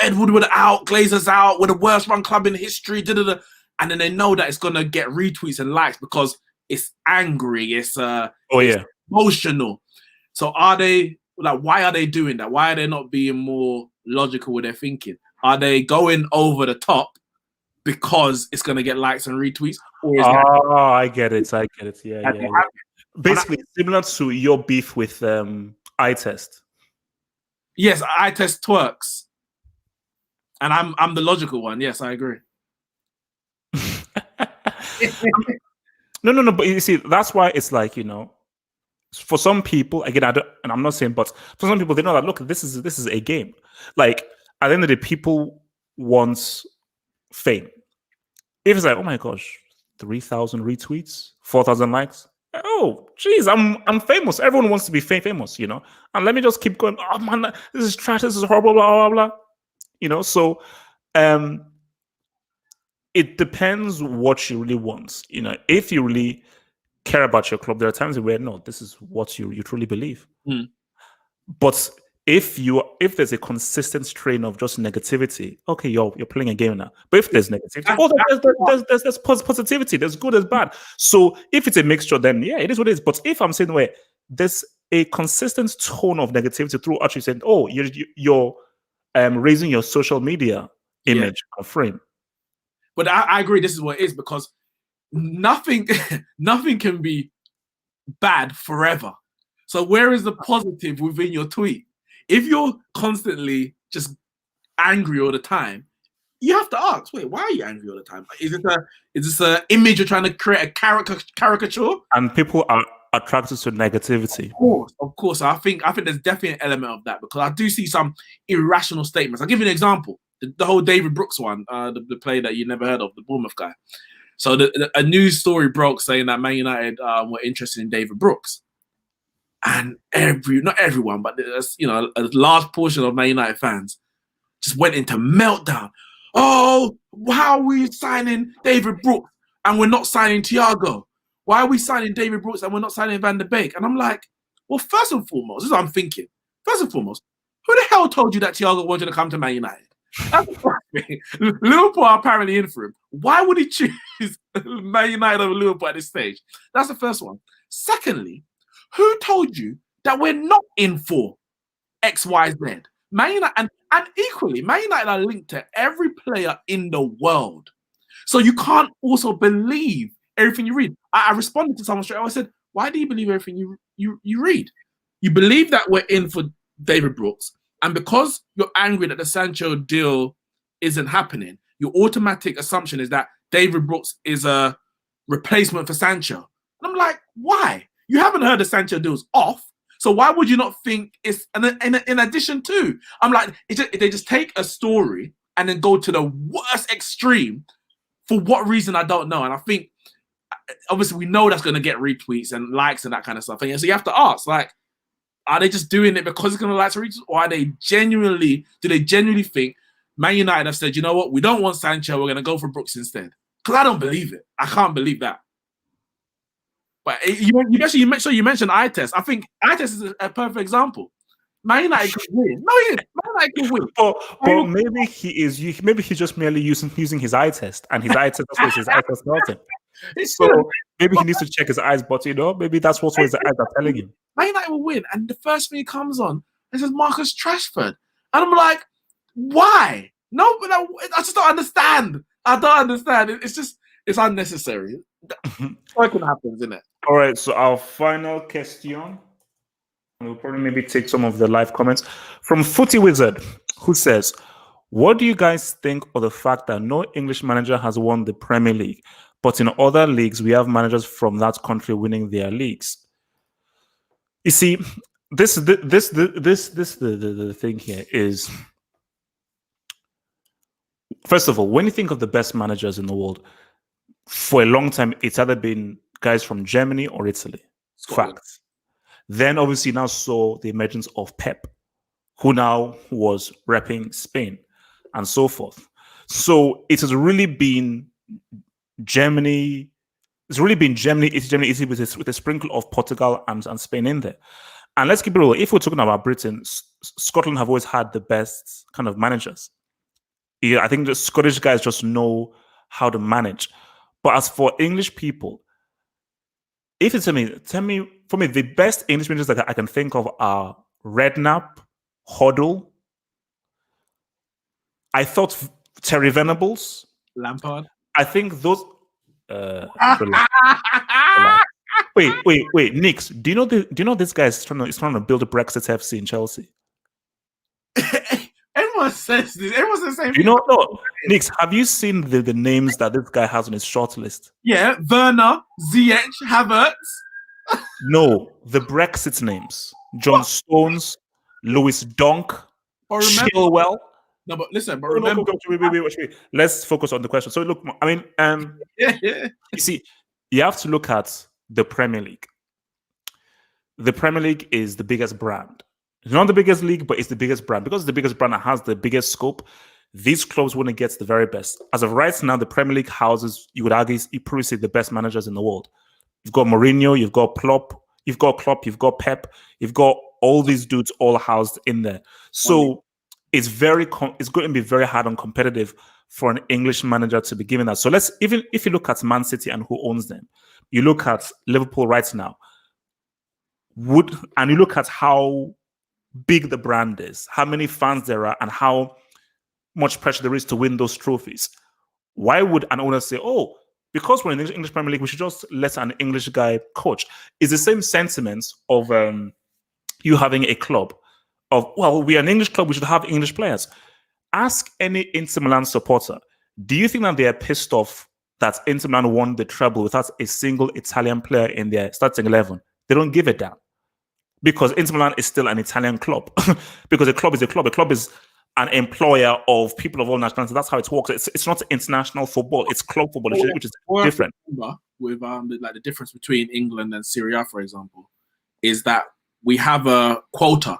Ed Woodward out, Glazers out, we're the worst run club in history, and then they know that it's gonna get retweets and likes because it's angry, it's emotional. So are they like, why are they doing that? Why are they not being more logical with their thinking? Are they going over the top because it's gonna get likes and retweets? Or is I get it. Yeah. Basically, similar to your beef with iTest. Yes, iTest twerks. And I'm the logical one. Yes, I agree. No. But you see, that's why it's like, you know, for some people, again, and I'm not saying, but for some people, they know that, look, this is a game. Like, at the end of the day, people want fame. If it's like, oh my gosh, 3,000 retweets, 4,000 likes. Oh, geez, I'm famous. Everyone wants to be famous, you know. And let me just keep going. Oh man, this is trash. This is horrible. Blah blah blah. You know. So, it depends what you really want. You know, if you really care about your club, there are times where no, this is what you truly believe. But if there's a consistent strain of just negativity, okay, you're playing a game now. But if there's negativity, there's positivity, there's good, there's bad. So if it's a mixture, then yeah, it is what it is. But if I'm saying where there's a consistent tone of negativity through actually saying, oh, you're raising your social media image or frame. But I agree, this is what it is, because nothing can be bad forever. So where is the positive within your tweet? If you're constantly just angry all the time, you have to ask, wait, why are you angry all the time? Is this an image you're trying to create a caricature? And people are attracted to negativity. Of course. I think there's definitely an element of that, because I do see some irrational statements. I'll give you an example. The whole David Brooks one, the player that you never heard of, the Bournemouth guy. So a news story broke saying that Man United were interested in David Brooks. And not everyone, but you know, a large portion of Man United fans just went into meltdown. Oh, how are we signing David Brooks and we're not signing Thiago? Why are we signing David Brooks and we're not signing Van der Beek? And I'm like, well, first and foremost, this is what I'm thinking. First and foremost, who the hell told you that Thiago wanted to come to Man United? That's the first thing. Liverpool are apparently in for him. Why would he choose Man United over Liverpool at this stage? That's the first one. Secondly, who told you that we're not in for X, Y, Z? Man United, and equally, Man United are linked to every player in the world. So you can't also believe everything you read. I responded to someone straight away. I said, why do you believe everything you read? You believe that we're in for David Brooks, and because you're angry that the Sancho deal isn't happening, your automatic assumption is that David Brooks is a replacement for Sancho. And I'm like, why? You haven't heard the Sancho deal's off. So why would you not think it's in addition to? I'm like, they just take a story and then go to the worst extreme. For what reason, I don't know. And I think, obviously, we know that's going to get retweets and likes and that kind of stuff. And so you have to ask, like, are they just doing it because it's going to like to retweets? Or do they genuinely think Man United have said, you know what, we don't want Sancho, we're going to go for Brooks instead? Because I don't believe it. I can't believe that. But you mentioned eye test. I think eye test is a perfect example. Man United could win. No, he is. Man United could win. But maybe he's just merely using his eye test, and his eye test is his eye test nothing. So maybe he needs to check his eyes, but maybe that's what his eyes are telling him. Man United will win, and the first thing he comes on, it says Marcus Rashford, and I'm like, why? No, but I just don't understand. I don't understand. It's unnecessary. What can happen, isn't it? All right, so our final question, and we'll probably maybe take some of the live comments from Footy Wizard, who says, what do you guys think of the fact that no English manager has won the Premier League, but in other leagues we have managers from that country winning their leagues? You see, the thing here is, first of all, when you think of the best managers in the world, for a long time, it's either been guys from Germany or Italy. Facts. Then obviously now saw the emergence of Pep, who now was repping Spain and so forth. So it has really been Germany. It's really been Germany, Italy with a sprinkle of Portugal and Spain in there. And let's keep it real. If we're talking about Britain, Scotland have always had the best kind of managers. Yeah, I think the Scottish guys just know how to manage. But as for English people, if you tell me, for me, the best English managers that I can think of are Redknapp, Hoddle. I thought Terry Venables, Lampard. I think those. Wait, Neeks. Do you know this guy is trying to build a Brexit FC in Chelsea? Everyone says this. Everyone says the same thing. No, Neeks, have you seen the names that this guy has on his short list? Yeah, Werner, Ziyech, Havertz. No, the Brexit names: John Stones, Lewis Dunk, Chilwell. No, but listen, but remember. Wait. Let's focus on the question. So look, I mean, you see, you have to look at the Premier League. The Premier League is the biggest brand. It's not the biggest league, but it's the biggest brand. Because it's the biggest brand that has the biggest scope, these clubs want to get the very best. As of right now, the Premier League houses, you would argue, you probably say the best managers in the world. You've got Mourinho, you've got Klopp, you've got Pep, you've got all these dudes all housed in there. So it's going to be very hard and competitive for an English manager to be given that. So even if you look at Man City and who owns them, you look at Liverpool right now, and you look at how big the brand is, how many fans there are, and how much pressure there is to win those trophies. Why would an owner say, "Oh, because we're in the English Premier League, we should just let an English guy coach"? It's the same sentiments of you having a club of, well, we are an English club, we should have English players. Ask any Inter Milan supporter, do you think that they are pissed off that Inter Milan won the treble without a single Italian player in their starting 11? They don't give a damn. Because Inter Milan is still an Italian club. Because a club is a club. A club is an employer of people of all nationalities. That's how it works. It's not international football. It's club football, which is different. With like the difference between England and Serie A, for example, is that we have a quota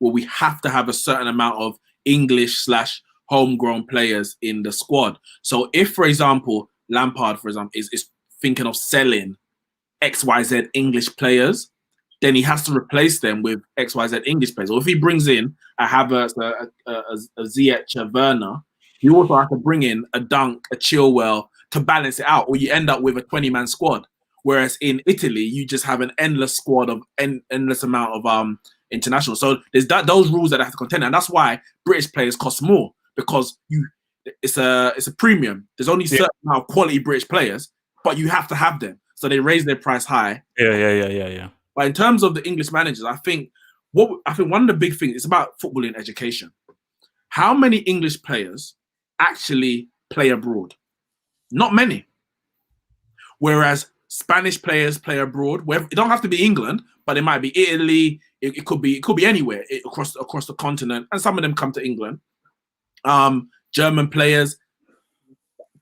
where we have to have a certain amount of English/homegrown players in the squad. So if, for example, Lampard, for example, is thinking of selling XYZ English players, then he has to replace them with XYZ English players. Or if he brings in a Havertz, a Ziyech, a Werner, you also have to bring in a Dunk, a Chilwell to balance it out, or you end up with a 20-man squad. Whereas in Italy, you just have an endless squad of endless amount of international. So there's those rules that have to contend, and that's why British players cost more, because it's a premium. There's only a certain amount of quality British players, but you have to have them. So they raise their price high. Yeah. But in terms of the English managers, I think one of the big things is about football in education. How many English players actually play abroad? Not many. whereas Spanish players play abroad. Where it don't have to be England, but it might be Italy. It could be anywhere across the continent, and some of them come to England. German players,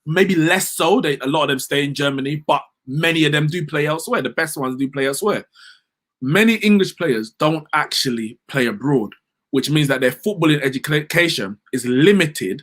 maybe less so. A lot of them stay in Germany, but many of them do play elsewhere. The best ones do play elsewhere. Many English players don't actually play abroad, which means that their footballing education is limited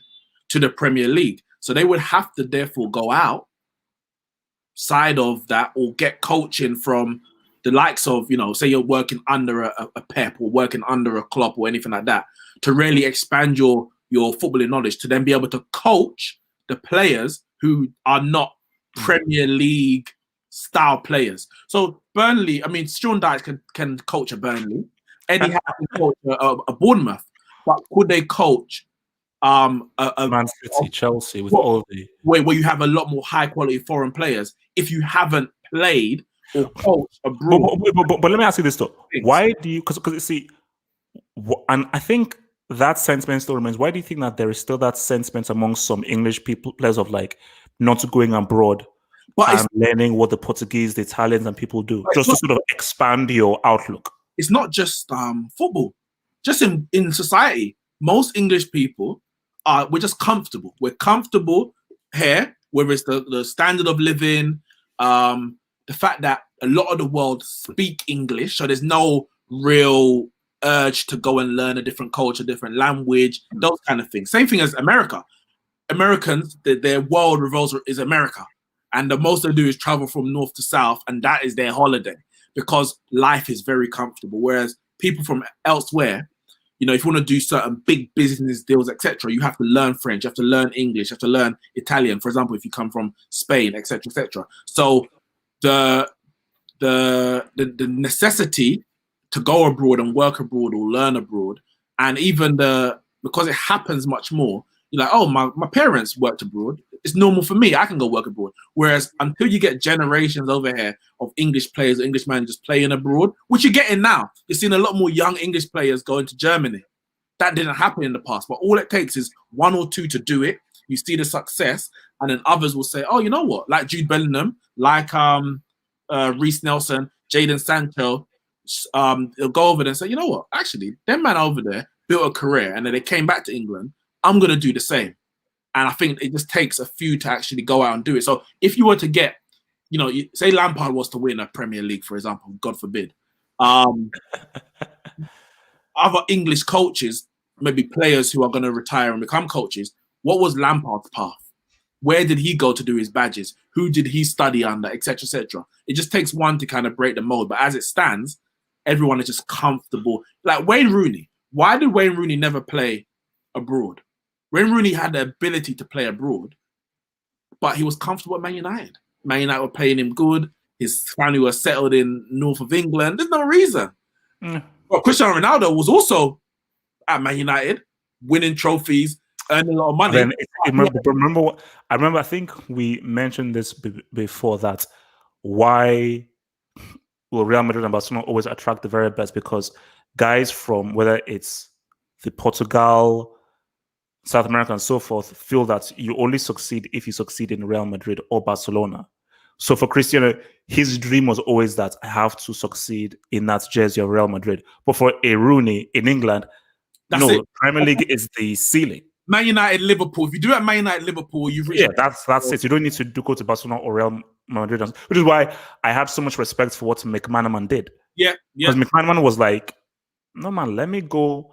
to the Premier League. So they would have to therefore go outside of that or get coaching from the likes of, say you're working under a Pep or working under a Klopp or anything like that, to really expand your footballing knowledge, to then be able to coach the players who are not Premier League style players. So Burnley, Sean Dyche can coach a Burnley. Eddie Howe can coach a Bournemouth. But could they coach Man City, Chelsea, with all the where you have a lot more high quality foreign players if you haven't played or coached abroad? But let me ask you this though: why do you? Because you see, and I think that sentiment still remains. Why do you think that there is still that sentiment among some English players of like not going abroad, but learning what the Portuguese, the Italians, and people do, just to sort of expand your outlook? It's not just football, just in society. Most English people we're just comfortable. We're comfortable here, whether it's the standard of living, the fact that a lot of the world speak English, so there's no real urge to go and learn a different culture, different language, those kind of things. Same thing as America. Americans, their world revolves is America, and the most they do is travel from north to south, and that is their holiday because life is very comfortable. Whereas people from elsewhere, if you want to do certain big business deals, etc., you have to learn French, you have to learn English, you have to learn Italian, for example, if you come from Spain, etc., etc. So the necessity to go abroad and work abroad or learn abroad, and even because it happens much more, you're like, oh, my parents worked abroad. It's normal for me. I can go work abroad. Whereas until you get generations over here of English players, English managers playing abroad, which you're getting now, you're seeing a lot more young English players going to Germany. That didn't happen in the past. But all it takes is one or two to do it. You see the success, and then others will say, oh, you know what? Like Jude Bellingham, like Reece Nelson, Jadon Sancho, they'll go over there and say, you know what? Actually, them man over there built a career, and then they came back to England. I'm going to do the same. And I think it just takes a few to actually go out and do it. So if you were to get, say Lampard was to win a Premier League, for example, God forbid, other English coaches, maybe players who are going to retire and become coaches, what was Lampard's path? Where did he go to do his badges? Who did he study under, etc., etc.? It just takes one to kind of break the mold. But as it stands, everyone is just comfortable. Like Wayne Rooney. Why did Wayne Rooney never play abroad? Wayne Rooney had the ability to play abroad, but he was comfortable at Man United. Man United were paying him good. His family was settled in north of England. There's no reason. But Cristiano Ronaldo was also at Man United, winning trophies, earning a lot of money. I remember, I think we mentioned this before, that why will Real Madrid and Barcelona always attract the very best, because guys from, whether it's the Portugal, South America, and so forth, feel that you only succeed if you succeed in Real Madrid or Barcelona. So for Cristiano, his dream was always that I have to succeed in that jersey of Real Madrid. But for a Rooney in England, Premier League is the ceiling. Man United, Liverpool. If you do at Man United, Liverpool, you've reached. Yeah, that's it. You don't need to go to Barcelona or Real Madrid, which is why I have so much respect for what McManaman did. Yeah. Because McManaman was like, no man, let me go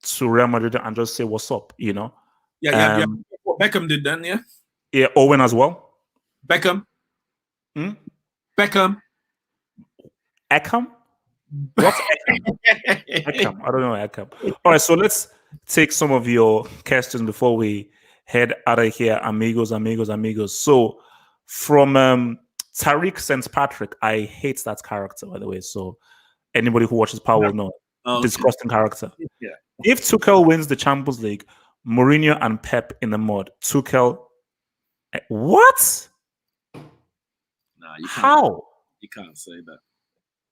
to Real Madrid and just say what's up, Yeah. What Beckham did then, yeah. Yeah, Owen as well. Beckham. Beckham. Eckham? What's Eckham? Eckham. I don't know Eckham. All right, so let's take some of your questions before we head out of here, amigos. So from Tariq St. Patrick, I hate that character, by the way. So anybody who watches Power will know. Disgusting character. Yeah. If Tuchel wins the Champions League, Mourinho and Pep in the mud, Tuchel, what? Nah, you can't. How? You can't say that.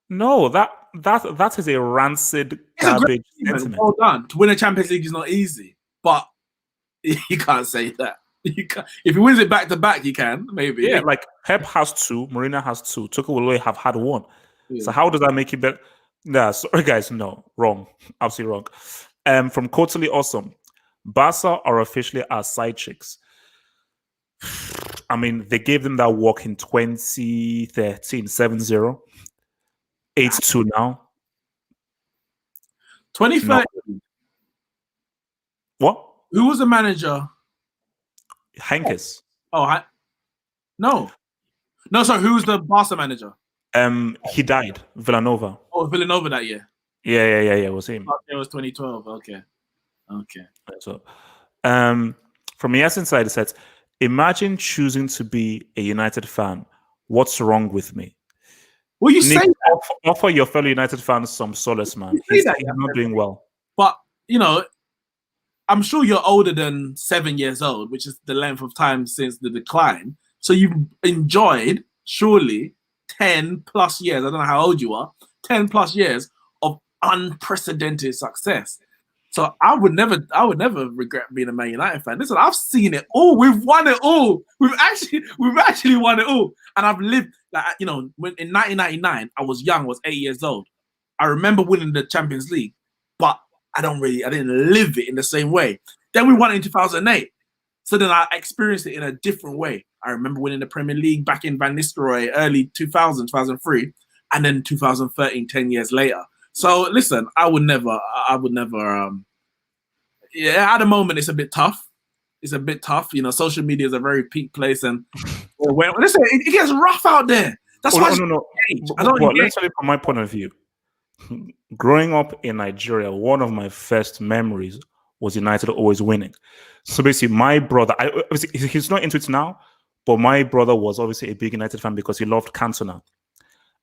No, that is a rancid garbage sentiment. Well done. To win a Champions League is not easy, but you can't say that. You can, if he wins it back to back, you can maybe. Yeah, like Pep has 2, Mourinho has 2, Tuchel will have had 1. Yeah. So how does that make it better? Nah, sorry guys, no, wrong, absolutely wrong. From Totally Awesome, Barca are officially our side chicks. I mean, they gave them that walk in 2013, 7-0, 8-2 now. 2013. No. What? Who was the manager? Henkes. Oh, no. Sorry. Who was the Barca manager? He died. Villanova. Oh, Villanova that year. Yeah. It was him. It was 2012. Okay. So, from Yasin side, it says, imagine choosing to be a United fan. What's wrong with me? Well, you Nick, say offer your fellow United fans some solace, man. He's not doing well. But, you know, I'm sure you're older than 7 years old, which is the length of time since the decline. So you've enjoyed, surely, 10 plus years. I don't know how old you are. 10 plus years of unprecedented success. So I would never regret being a Man United fan. Listen, I've seen it all. We've won it all. We've actually won it all. And I've lived, like, you know, when in 1999, I was young, I was 8 years old. I remember winning the Champions League, but I didn't live it in the same way. Then we won it in 2008. So then I experienced it in a different way. I remember winning the Premier League back in Van Nistelrooy, early 2000, 2003, and then 2013, 10 years later. So listen, I would never, yeah, at the moment it's a bit tough. You know, social media is a very peak place, and listen, it gets rough out there. That's why no. Let's tell you from my point of view. Growing up in Nigeria, one of my first memories was United always winning. So basically, my brother, he's not into it now, but my brother was obviously a big United fan because he loved Cantona.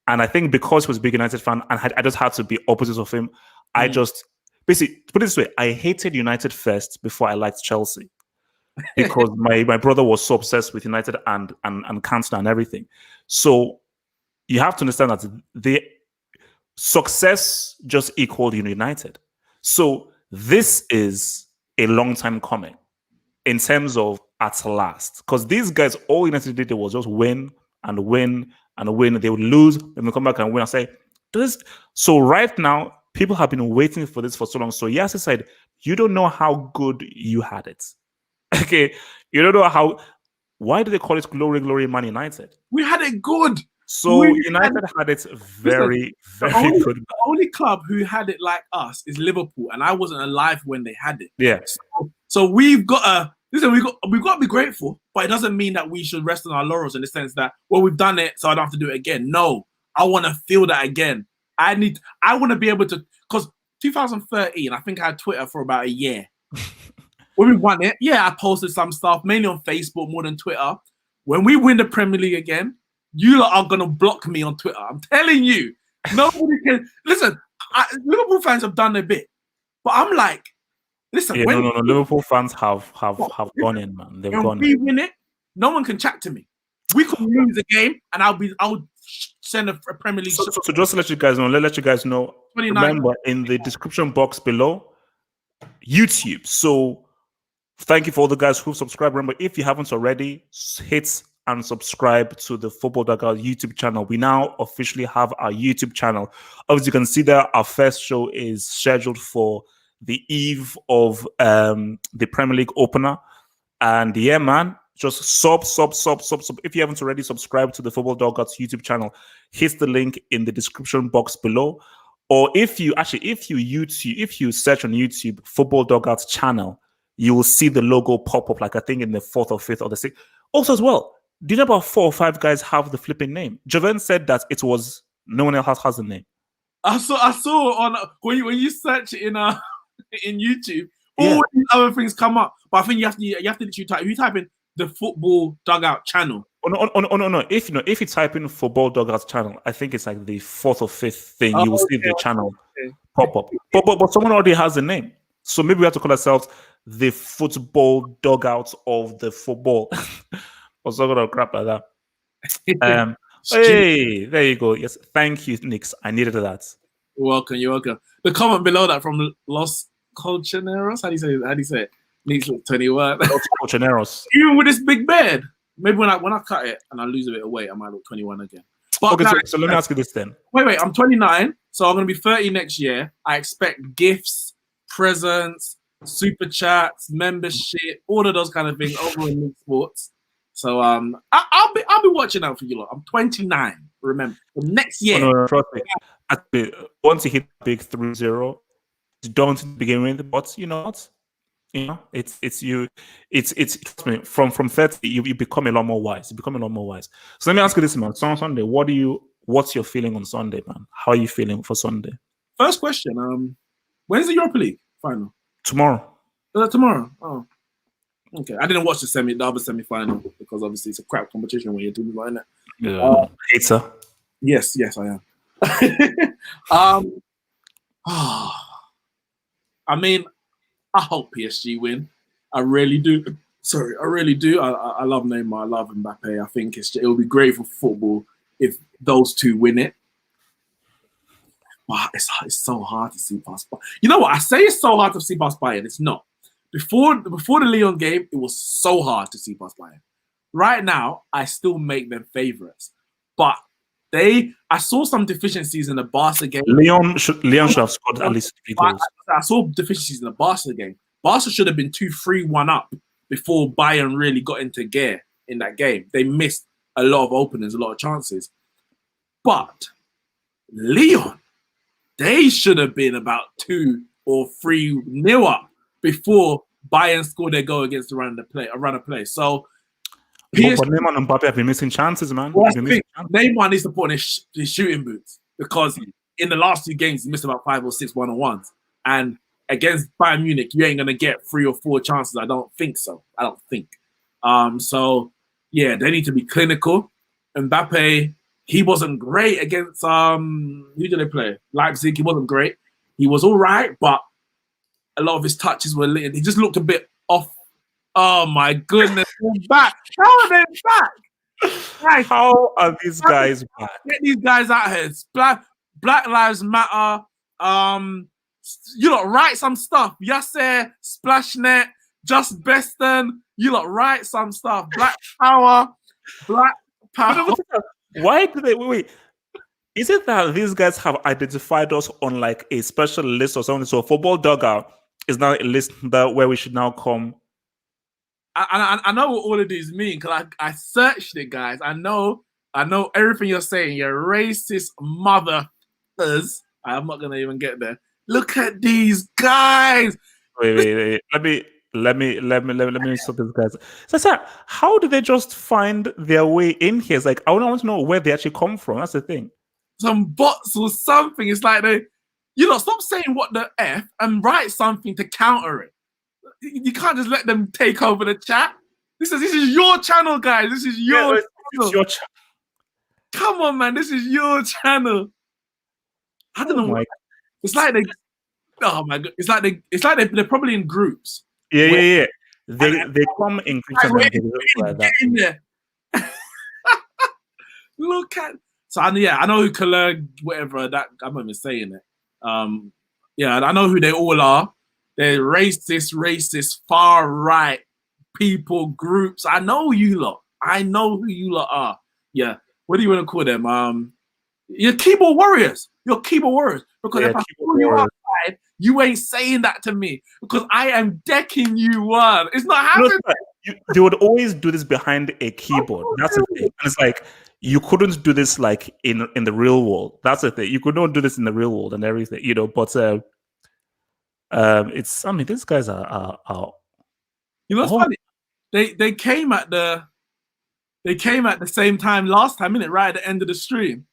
And I think because he was a big United fan, and I just had to be opposite of him, I just, basically, put it this way, I hated United first before I liked Chelsea. Because my brother was so obsessed with United and Cantona and everything. So you have to understand that the success just equaled United. So this is a long time coming in terms of at last. Because these guys, all United did was just win and win and win. They would lose, then they come back and win and say, this. So right now, people have been waiting for this for so long. So yes, I said, you don't know how good you had it. Okay, you don't know how. Why do they call it glory, glory, Man United? We had it good. So United had it very, very good. The only club who had it like us is Liverpool, and I wasn't alive when they had it. Yeah. So we've got to listen. We've got to be grateful, but it doesn't mean that we should rest on our laurels in the sense that, well, we've done it, so I don't have to do it again. No, I want to feel that again. I want to be able to, because 2013, I think I had Twitter for about a year. When we won it, yeah, I posted some stuff, mainly on Facebook more than Twitter. When we win the Premier League again, you lot are going to block me on Twitter. I'm telling you. Nobody can. Listen, Liverpool fans have done their bit. But I'm like, listen. Yeah, no. Liverpool fans have gone in, man. They've gone in. When we win it, no one can chat to me. We could lose the game, and I'll send a Premier League. So just to let you guys know, remember, in the description box below, YouTube. So thank you for all the guys who've subscribed. Remember, if you haven't already, hit and subscribe to the Football Dugout YouTube channel. We now officially have our YouTube channel. Obviously, you can see that our first show is scheduled for the eve of the Premier League opener. And yeah, man, just sub. If you haven't already subscribed to the Football Dugout YouTube channel, hit the link in the description box below. Or if you search on YouTube Football Dugout channel, you will see the logo pop up, like I think in the 4th or 5th or the 6th. Also as well, do you know about 4 or 5 guys have the flipping name? Javen said that it was no one else has the name. I saw on when you search in YouTube, all these other things come up. But I think you have to literally type. If you type in the Football Dugout channel. No. If you type in Football Dugout channel, I think it's like the 4th or 5th thing. You will see the channel pop up. But someone already has the name. So maybe we have to call ourselves the Football Dugout of the football. Or some kind of crap like that. Hey, there you go. Yes, thank you, Neeks. I needed that. You're welcome. The comment below that from Los Colchoneros, how do you say it? Neeks looks 21. Even with this big beard. Maybe when I cut it and I lose a bit of weight, I might look 21 again. But okay, so let me ask you this then. Wait, I'm 29, so I'm going to be 30 next year. I expect gifts, presents, super chats, membership, all of those kind of things over in Neeks Sports. So I'll be watching out for you lot. I'm 29. Remember, next year. Oh, no, trust me. Once you hit big 3-0, don't begin with. But you know what? It's you. It's trust me, from 30, you become a lot more wise. So let me ask you this, man. So on Sunday, what's your feeling on Sunday, man? How are you feeling for Sunday? First question. When's the Europa League final? Tomorrow. Tomorrow. Oh. Okay, I didn't watch the other semi-final because obviously it's a crap competition when you're doing like that. Yeah, hater. Yes, I am. I mean, I hope PSG win. I really do. Sorry, I really do. I love Neymar. I love Mbappe. I think it will be great for football if those two win it. Wow, it's so hard to see past Bayern. You know what? I say it's so hard to see past Bayern. It's not. Before the Lyon game, it was so hard to see past Bayern. Right now, I still make them favourites. But I saw some deficiencies in the Barca game. Lyon should have scored at least 3 goals. I saw deficiencies in the Barca game. Barca should have been 2-3-1 up before Bayern really got into gear in that game. They missed a lot of openings, a lot of chances. But Lyon, they should have been about 2 or 3-0 up before Bayern scored their goal against a run of play. So but Neymar and Mbappe have been missing chances, man. Well, Neymar needs to put on his shooting boots because in the last 2 games he missed about 5 or 6 1-on-1s. And against Bayern Munich, you ain't gonna get 3 or 4 chances. I don't think so. So yeah, they need to be clinical. Mbappe, he wasn't great against who did they play? Leipzig. He wasn't great. He was all right, but a lot of his touches were lit. He just looked a bit off. Oh my goodness, they're back. How are they back? Guys, how are these guys back? Get these guys out here. Black Lives Matter. You lot write some stuff. Yasser, Splashnet, Just Beston. You lot write some stuff. Black Power. Why do they wait? Is it that these guys have identified us on like a special list or something? So Football Dugout is now a list where we should now come. I know what all of these mean because I searched it, guys. I know everything you're saying. You're racist mothers. I'm not gonna even get there. Look at these guys. Wait. Let me stop these guys. So, sir, how did they just find their way in here? It's like I want to know where they actually come from. That's the thing. Some bots or something. It's like stop saying what the F and write something to counter it. You can't just let them take over the chat. This is your channel, guys. This is your channel. It's your channel. Come on, man. This is your channel. I don't know. It's like they. Oh my god! It's like they're probably in groups. Yeah. They come in groups and like that. Look at. So I know who Kalur, whatever that. I'm not even saying it. I know who they all are. They're racist, far right people groups. I know you lot. I know who you lot are. Yeah. What do you want to call them? You're keyboard warriors. You're keyboard warriors. Because if I call you outside, you ain't saying that to me because I am decking you one. It's not happening. They would always do this behind a keyboard. That's the thing. And it's like you couldn't do this like in the real world. That's the thing. You could not do this in the real world and everything, But these guys are you know what's funny? They came at the same time last time, innit? Right at the end of the stream.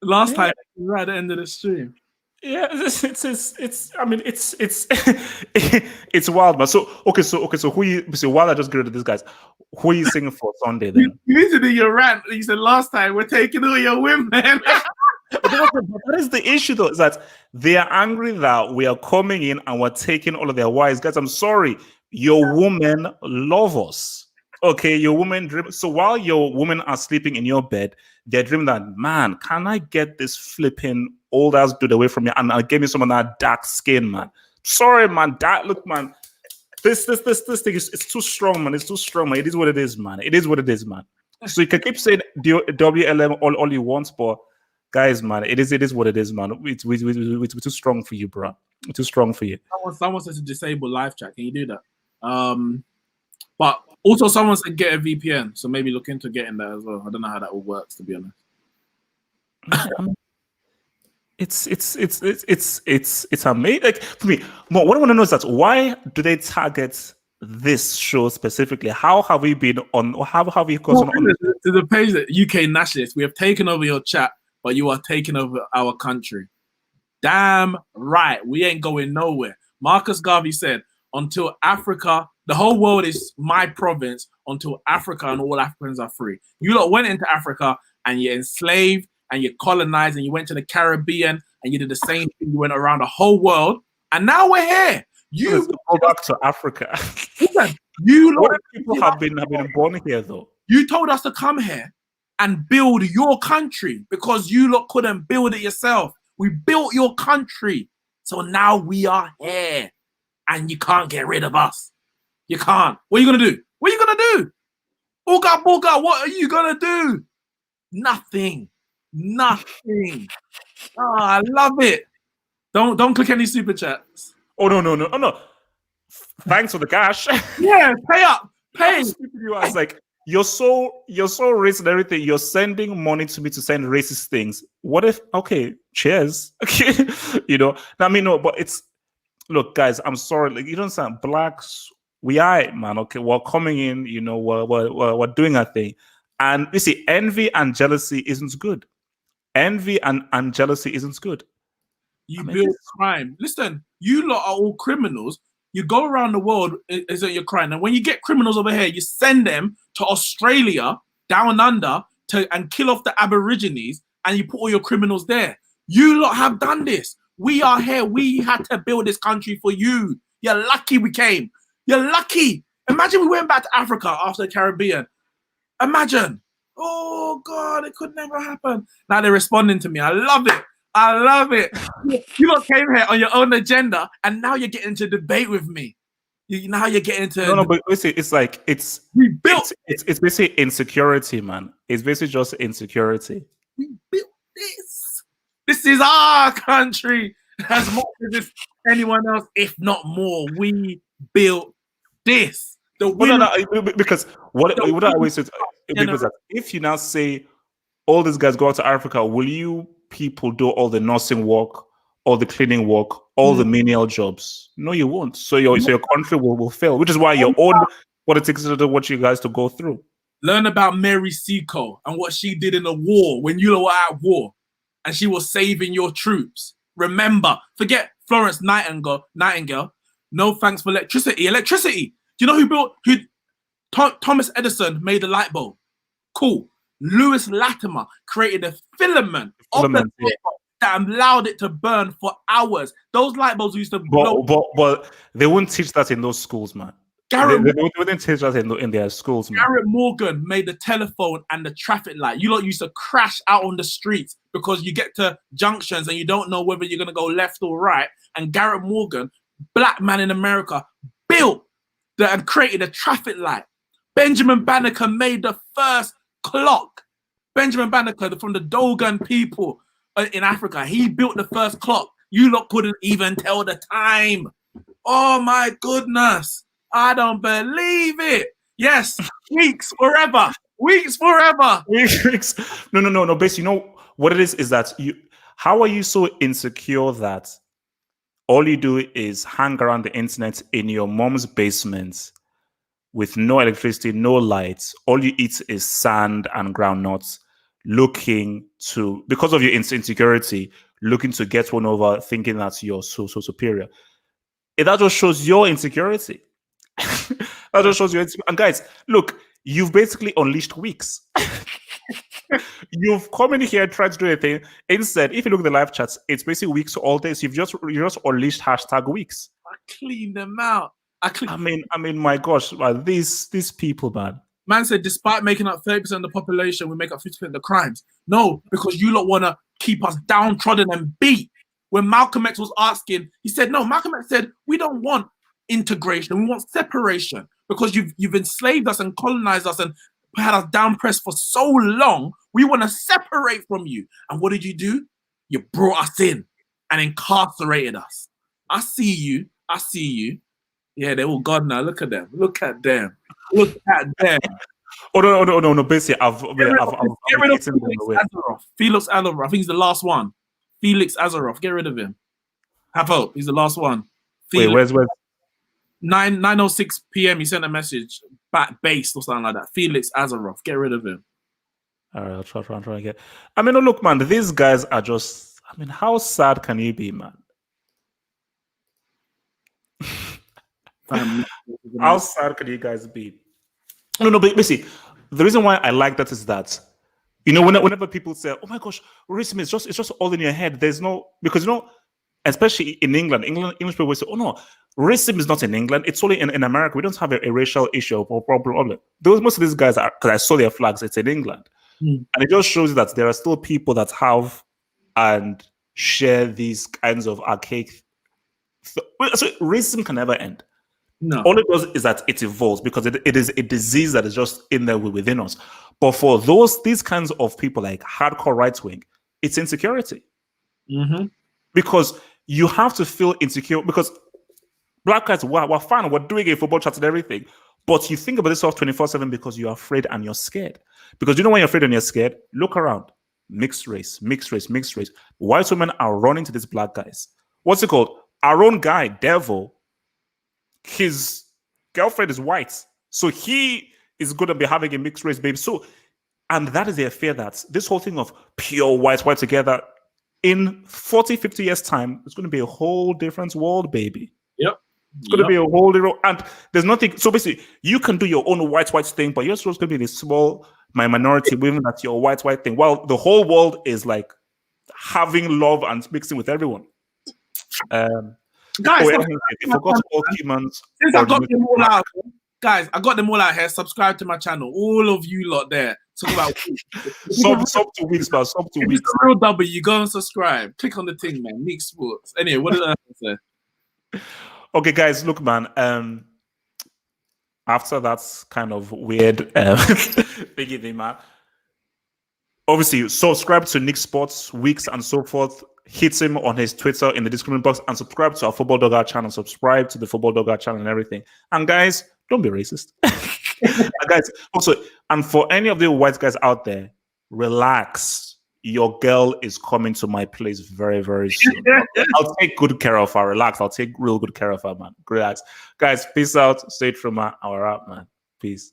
Time, right at the end of the stream. Yeah, it's wild, man. So while I just get rid of these guys, who are you singing for Sunday then? You need to do your rant. You said last time we're taking all your women. That is the issue, though, is that they are angry that we are coming in and we're taking all of their wives. Guys, I'm sorry. Your women love us. Okay, your women dream. So while your women are sleeping in your bed, they're dreaming that, man, can I get this flipping old ass dude away from me and give me some of that dark skin, man? Sorry, man. Look, man. This thing is it's too strong, man. It's too strong, man. It is what it is, man. It is what it is, man. So you can keep saying WLM all you want, but guys, man, it is what it is, man. It's too strong for you, bro. Too strong for you. Someone says to disable live chat. Can you do that? But also someone said get a VPN, so maybe look into getting that as well. I don't know how that all works, to be honest. It's amazing. Like for me, what I want to know is that why do they target this show specifically? How have we been on? How have we gotten on? To the page that UK nationalists, we have taken over your chat, but you are taking over our country. Damn right, we ain't going nowhere. Marcus Garvey said, "Until Africa, the whole world is my province. Until Africa and all Africans are free." You lot went into Africa and you enslaved and you colonized and you went to the Caribbean and you did the same thing. You went around the whole world, and now we're here. You go back to Africa. People have been born here though. You told us to come here and build your country because you lot couldn't build it yourself. We built your country, so now we are here, and you can't get rid of us. You can't. What are you gonna do? What are you gonna do? Booga booga. What are you gonna do? Nothing. Nothing. Oh, I love it. Don't click any super chats. Oh no. Thanks for the cash. Yeah, pay up. Pay. I was like, you're so racist and everything. You're sending money to me to send racist things. What if? Okay, cheers. Okay, I mean, no, but it's look, guys. I'm sorry. Like, you don't understand. Blacks, we are, man. Okay, we're coming in. We're doing our thing, and you see, envy and jealousy isn't good. Envy and jealousy isn't good. You build crime. Listen, you lot are all criminals. You go around the world, isn't your crime? And when you get criminals over here, you send them to Australia, down under, and kill off the Aborigines, and you put all your criminals there. You lot have done this. We are here. We had to build this country for you. You're lucky we came. You're lucky. Imagine we went back to Africa after the Caribbean. Imagine. Oh, God, it could never happen. Now they're responding to me. I love it. I love it. You lot came here on your own agenda, and now you're getting to debate with me. Now you're getting to no, but basically, it's like it's basically insecurity, man. It's basically just insecurity. We built this. This is our country as much as it's anyone else, if not more. We built this. Because what I always say, because if you now say all these guys go out to Africa, will you people do all the nursing work, all the cleaning work, all the menial jobs? No, you won't. So your country will fail, which is why your own what it takes to what you guys to go through. Learn about Mary Seacole and what she did in the war when you were at war and she was saving your troops. Remember, forget Florence Nightingale. No thanks for electricity. Electricity. Do you know who Thomas Edison made the light bulb? Cool. Lewis Latimer created a filament of the light bulb that allowed it to burn for hours. Those light bulbs used to blow. But they wouldn't teach that in those schools, man. They wouldn't teach that in their schools, man. Garrett Morgan made the telephone and the traffic light. You lot used to crash out on the streets because you get to junctions and you don't know whether you're going to go left or right. And Garrett Morgan, black man in America, built and created a traffic light. Benjamin Banneker made the first clock. Benjamin Banneker from the Dogon people in Africa, he built the first clock. You lot couldn't even tell the time. Oh my goodness. I don't believe it. Yes, weeks forever. Weeks forever. Weeks. No. Basically, you know what it is that how are you so insecure that all you do is hang around the internet in your mom's basement with no electricity, no lights. All you eat is sand and groundnuts, because of your insecurity, looking to get one over, thinking that you're so superior. That just shows your insecurity. That just shows your insecurity. And guys, look, you've basically unleashed weeks. You've come in here, tried to do a thing. Instead, if you look at the live chats, it's basically weeks all day. So you just unleashed #weeks. I cleaned them out. I mean, my gosh, like, these people, man. Man said, despite making up 30% of the population, we make up 50% of the crimes. No, because you lot want to keep us downtrodden and beat. When Malcolm X was asking, he said, no, Malcolm X said, we don't want integration. We want separation because you've enslaved us and colonized us and had us down pressed for so long. We want to separate from you. And what did you do? You brought us in and incarcerated us. I see you. I see you. Yeah, they're all gone now. Look at them. Look at them. Look at them. Oh no. Basically, Get rid of Felix Azarov. I think he's the last one. Felix Azarov. Get rid of him. Have hope. He's the last one. Felix. Wait, where's 9:06 p.m. He sent a message back based or something like that. Felix Azarov. Get rid of him. All right, I'll try again. I mean, look, man, these guys are just. I mean, how sad can you be, man? How sad can you guys be? No, but basically, the reason why I like that is that, you know, whenever people say, "Oh my gosh, racism is just all in your head," there's no, because you know, especially in England, English people will say, "Oh no, racism is not in England; it's only in America. We don't have a racial issue or problem." Most of these guys are, because I saw their flags, it's in England, and it just shows that there are still people that have and share these kinds of archaic. So racism can never end. No. All it does is that it evolves because it is a disease that is just in there within us. But for these kinds of people like hardcore right wing, it's insecurity. Mm-hmm. Because you have to feel insecure because black guys, we're fine, we're doing a football chat and everything. But you think about this stuff 24/7 because you're afraid and you're scared. Because you know when you're afraid and you're scared, look around. Mixed race. White women are running to these black guys. What's it called? Our own guy, Devo, his girlfriend is white. So he is going to be having a mixed race baby. So, and that is their fear that this whole thing of pure white together, in 40, 50 years' time, it's going to be a whole different world, baby. Yep. It's going to be a whole different, and there's nothing. So basically, you can do your own white thing, but you're supposed to be in a small minority women at your white thing. While the whole world is like having love and mixing with everyone. Guys, I forgot all humans. Since I got them all out, guys, I got them all out here. Subscribe to my channel. All of you lot there. Talk about sub 2 weeks, man. Sub 2 weeks. It's a real W. You go and subscribe. Click on the thing, man. Neeks Sports. Anyway, what did I say? Okay, guys, look, man. After that kind of weird thingy thing, man. Obviously, subscribe to Neeks Sports, Weeks, and so forth. Hit him on his Twitter in the description box and subscribe to our Football Dugout channel. Subscribe to the Football Dugout channel and everything. And guys, don't be racist. And guys, also, and for any of the white guys out there, relax. Your girl is coming to my place very, very soon. I'll take good care of her. Relax. I'll take real good care of her, man. Relax. Guys, peace out. Stay true, man. Our out, man. Peace.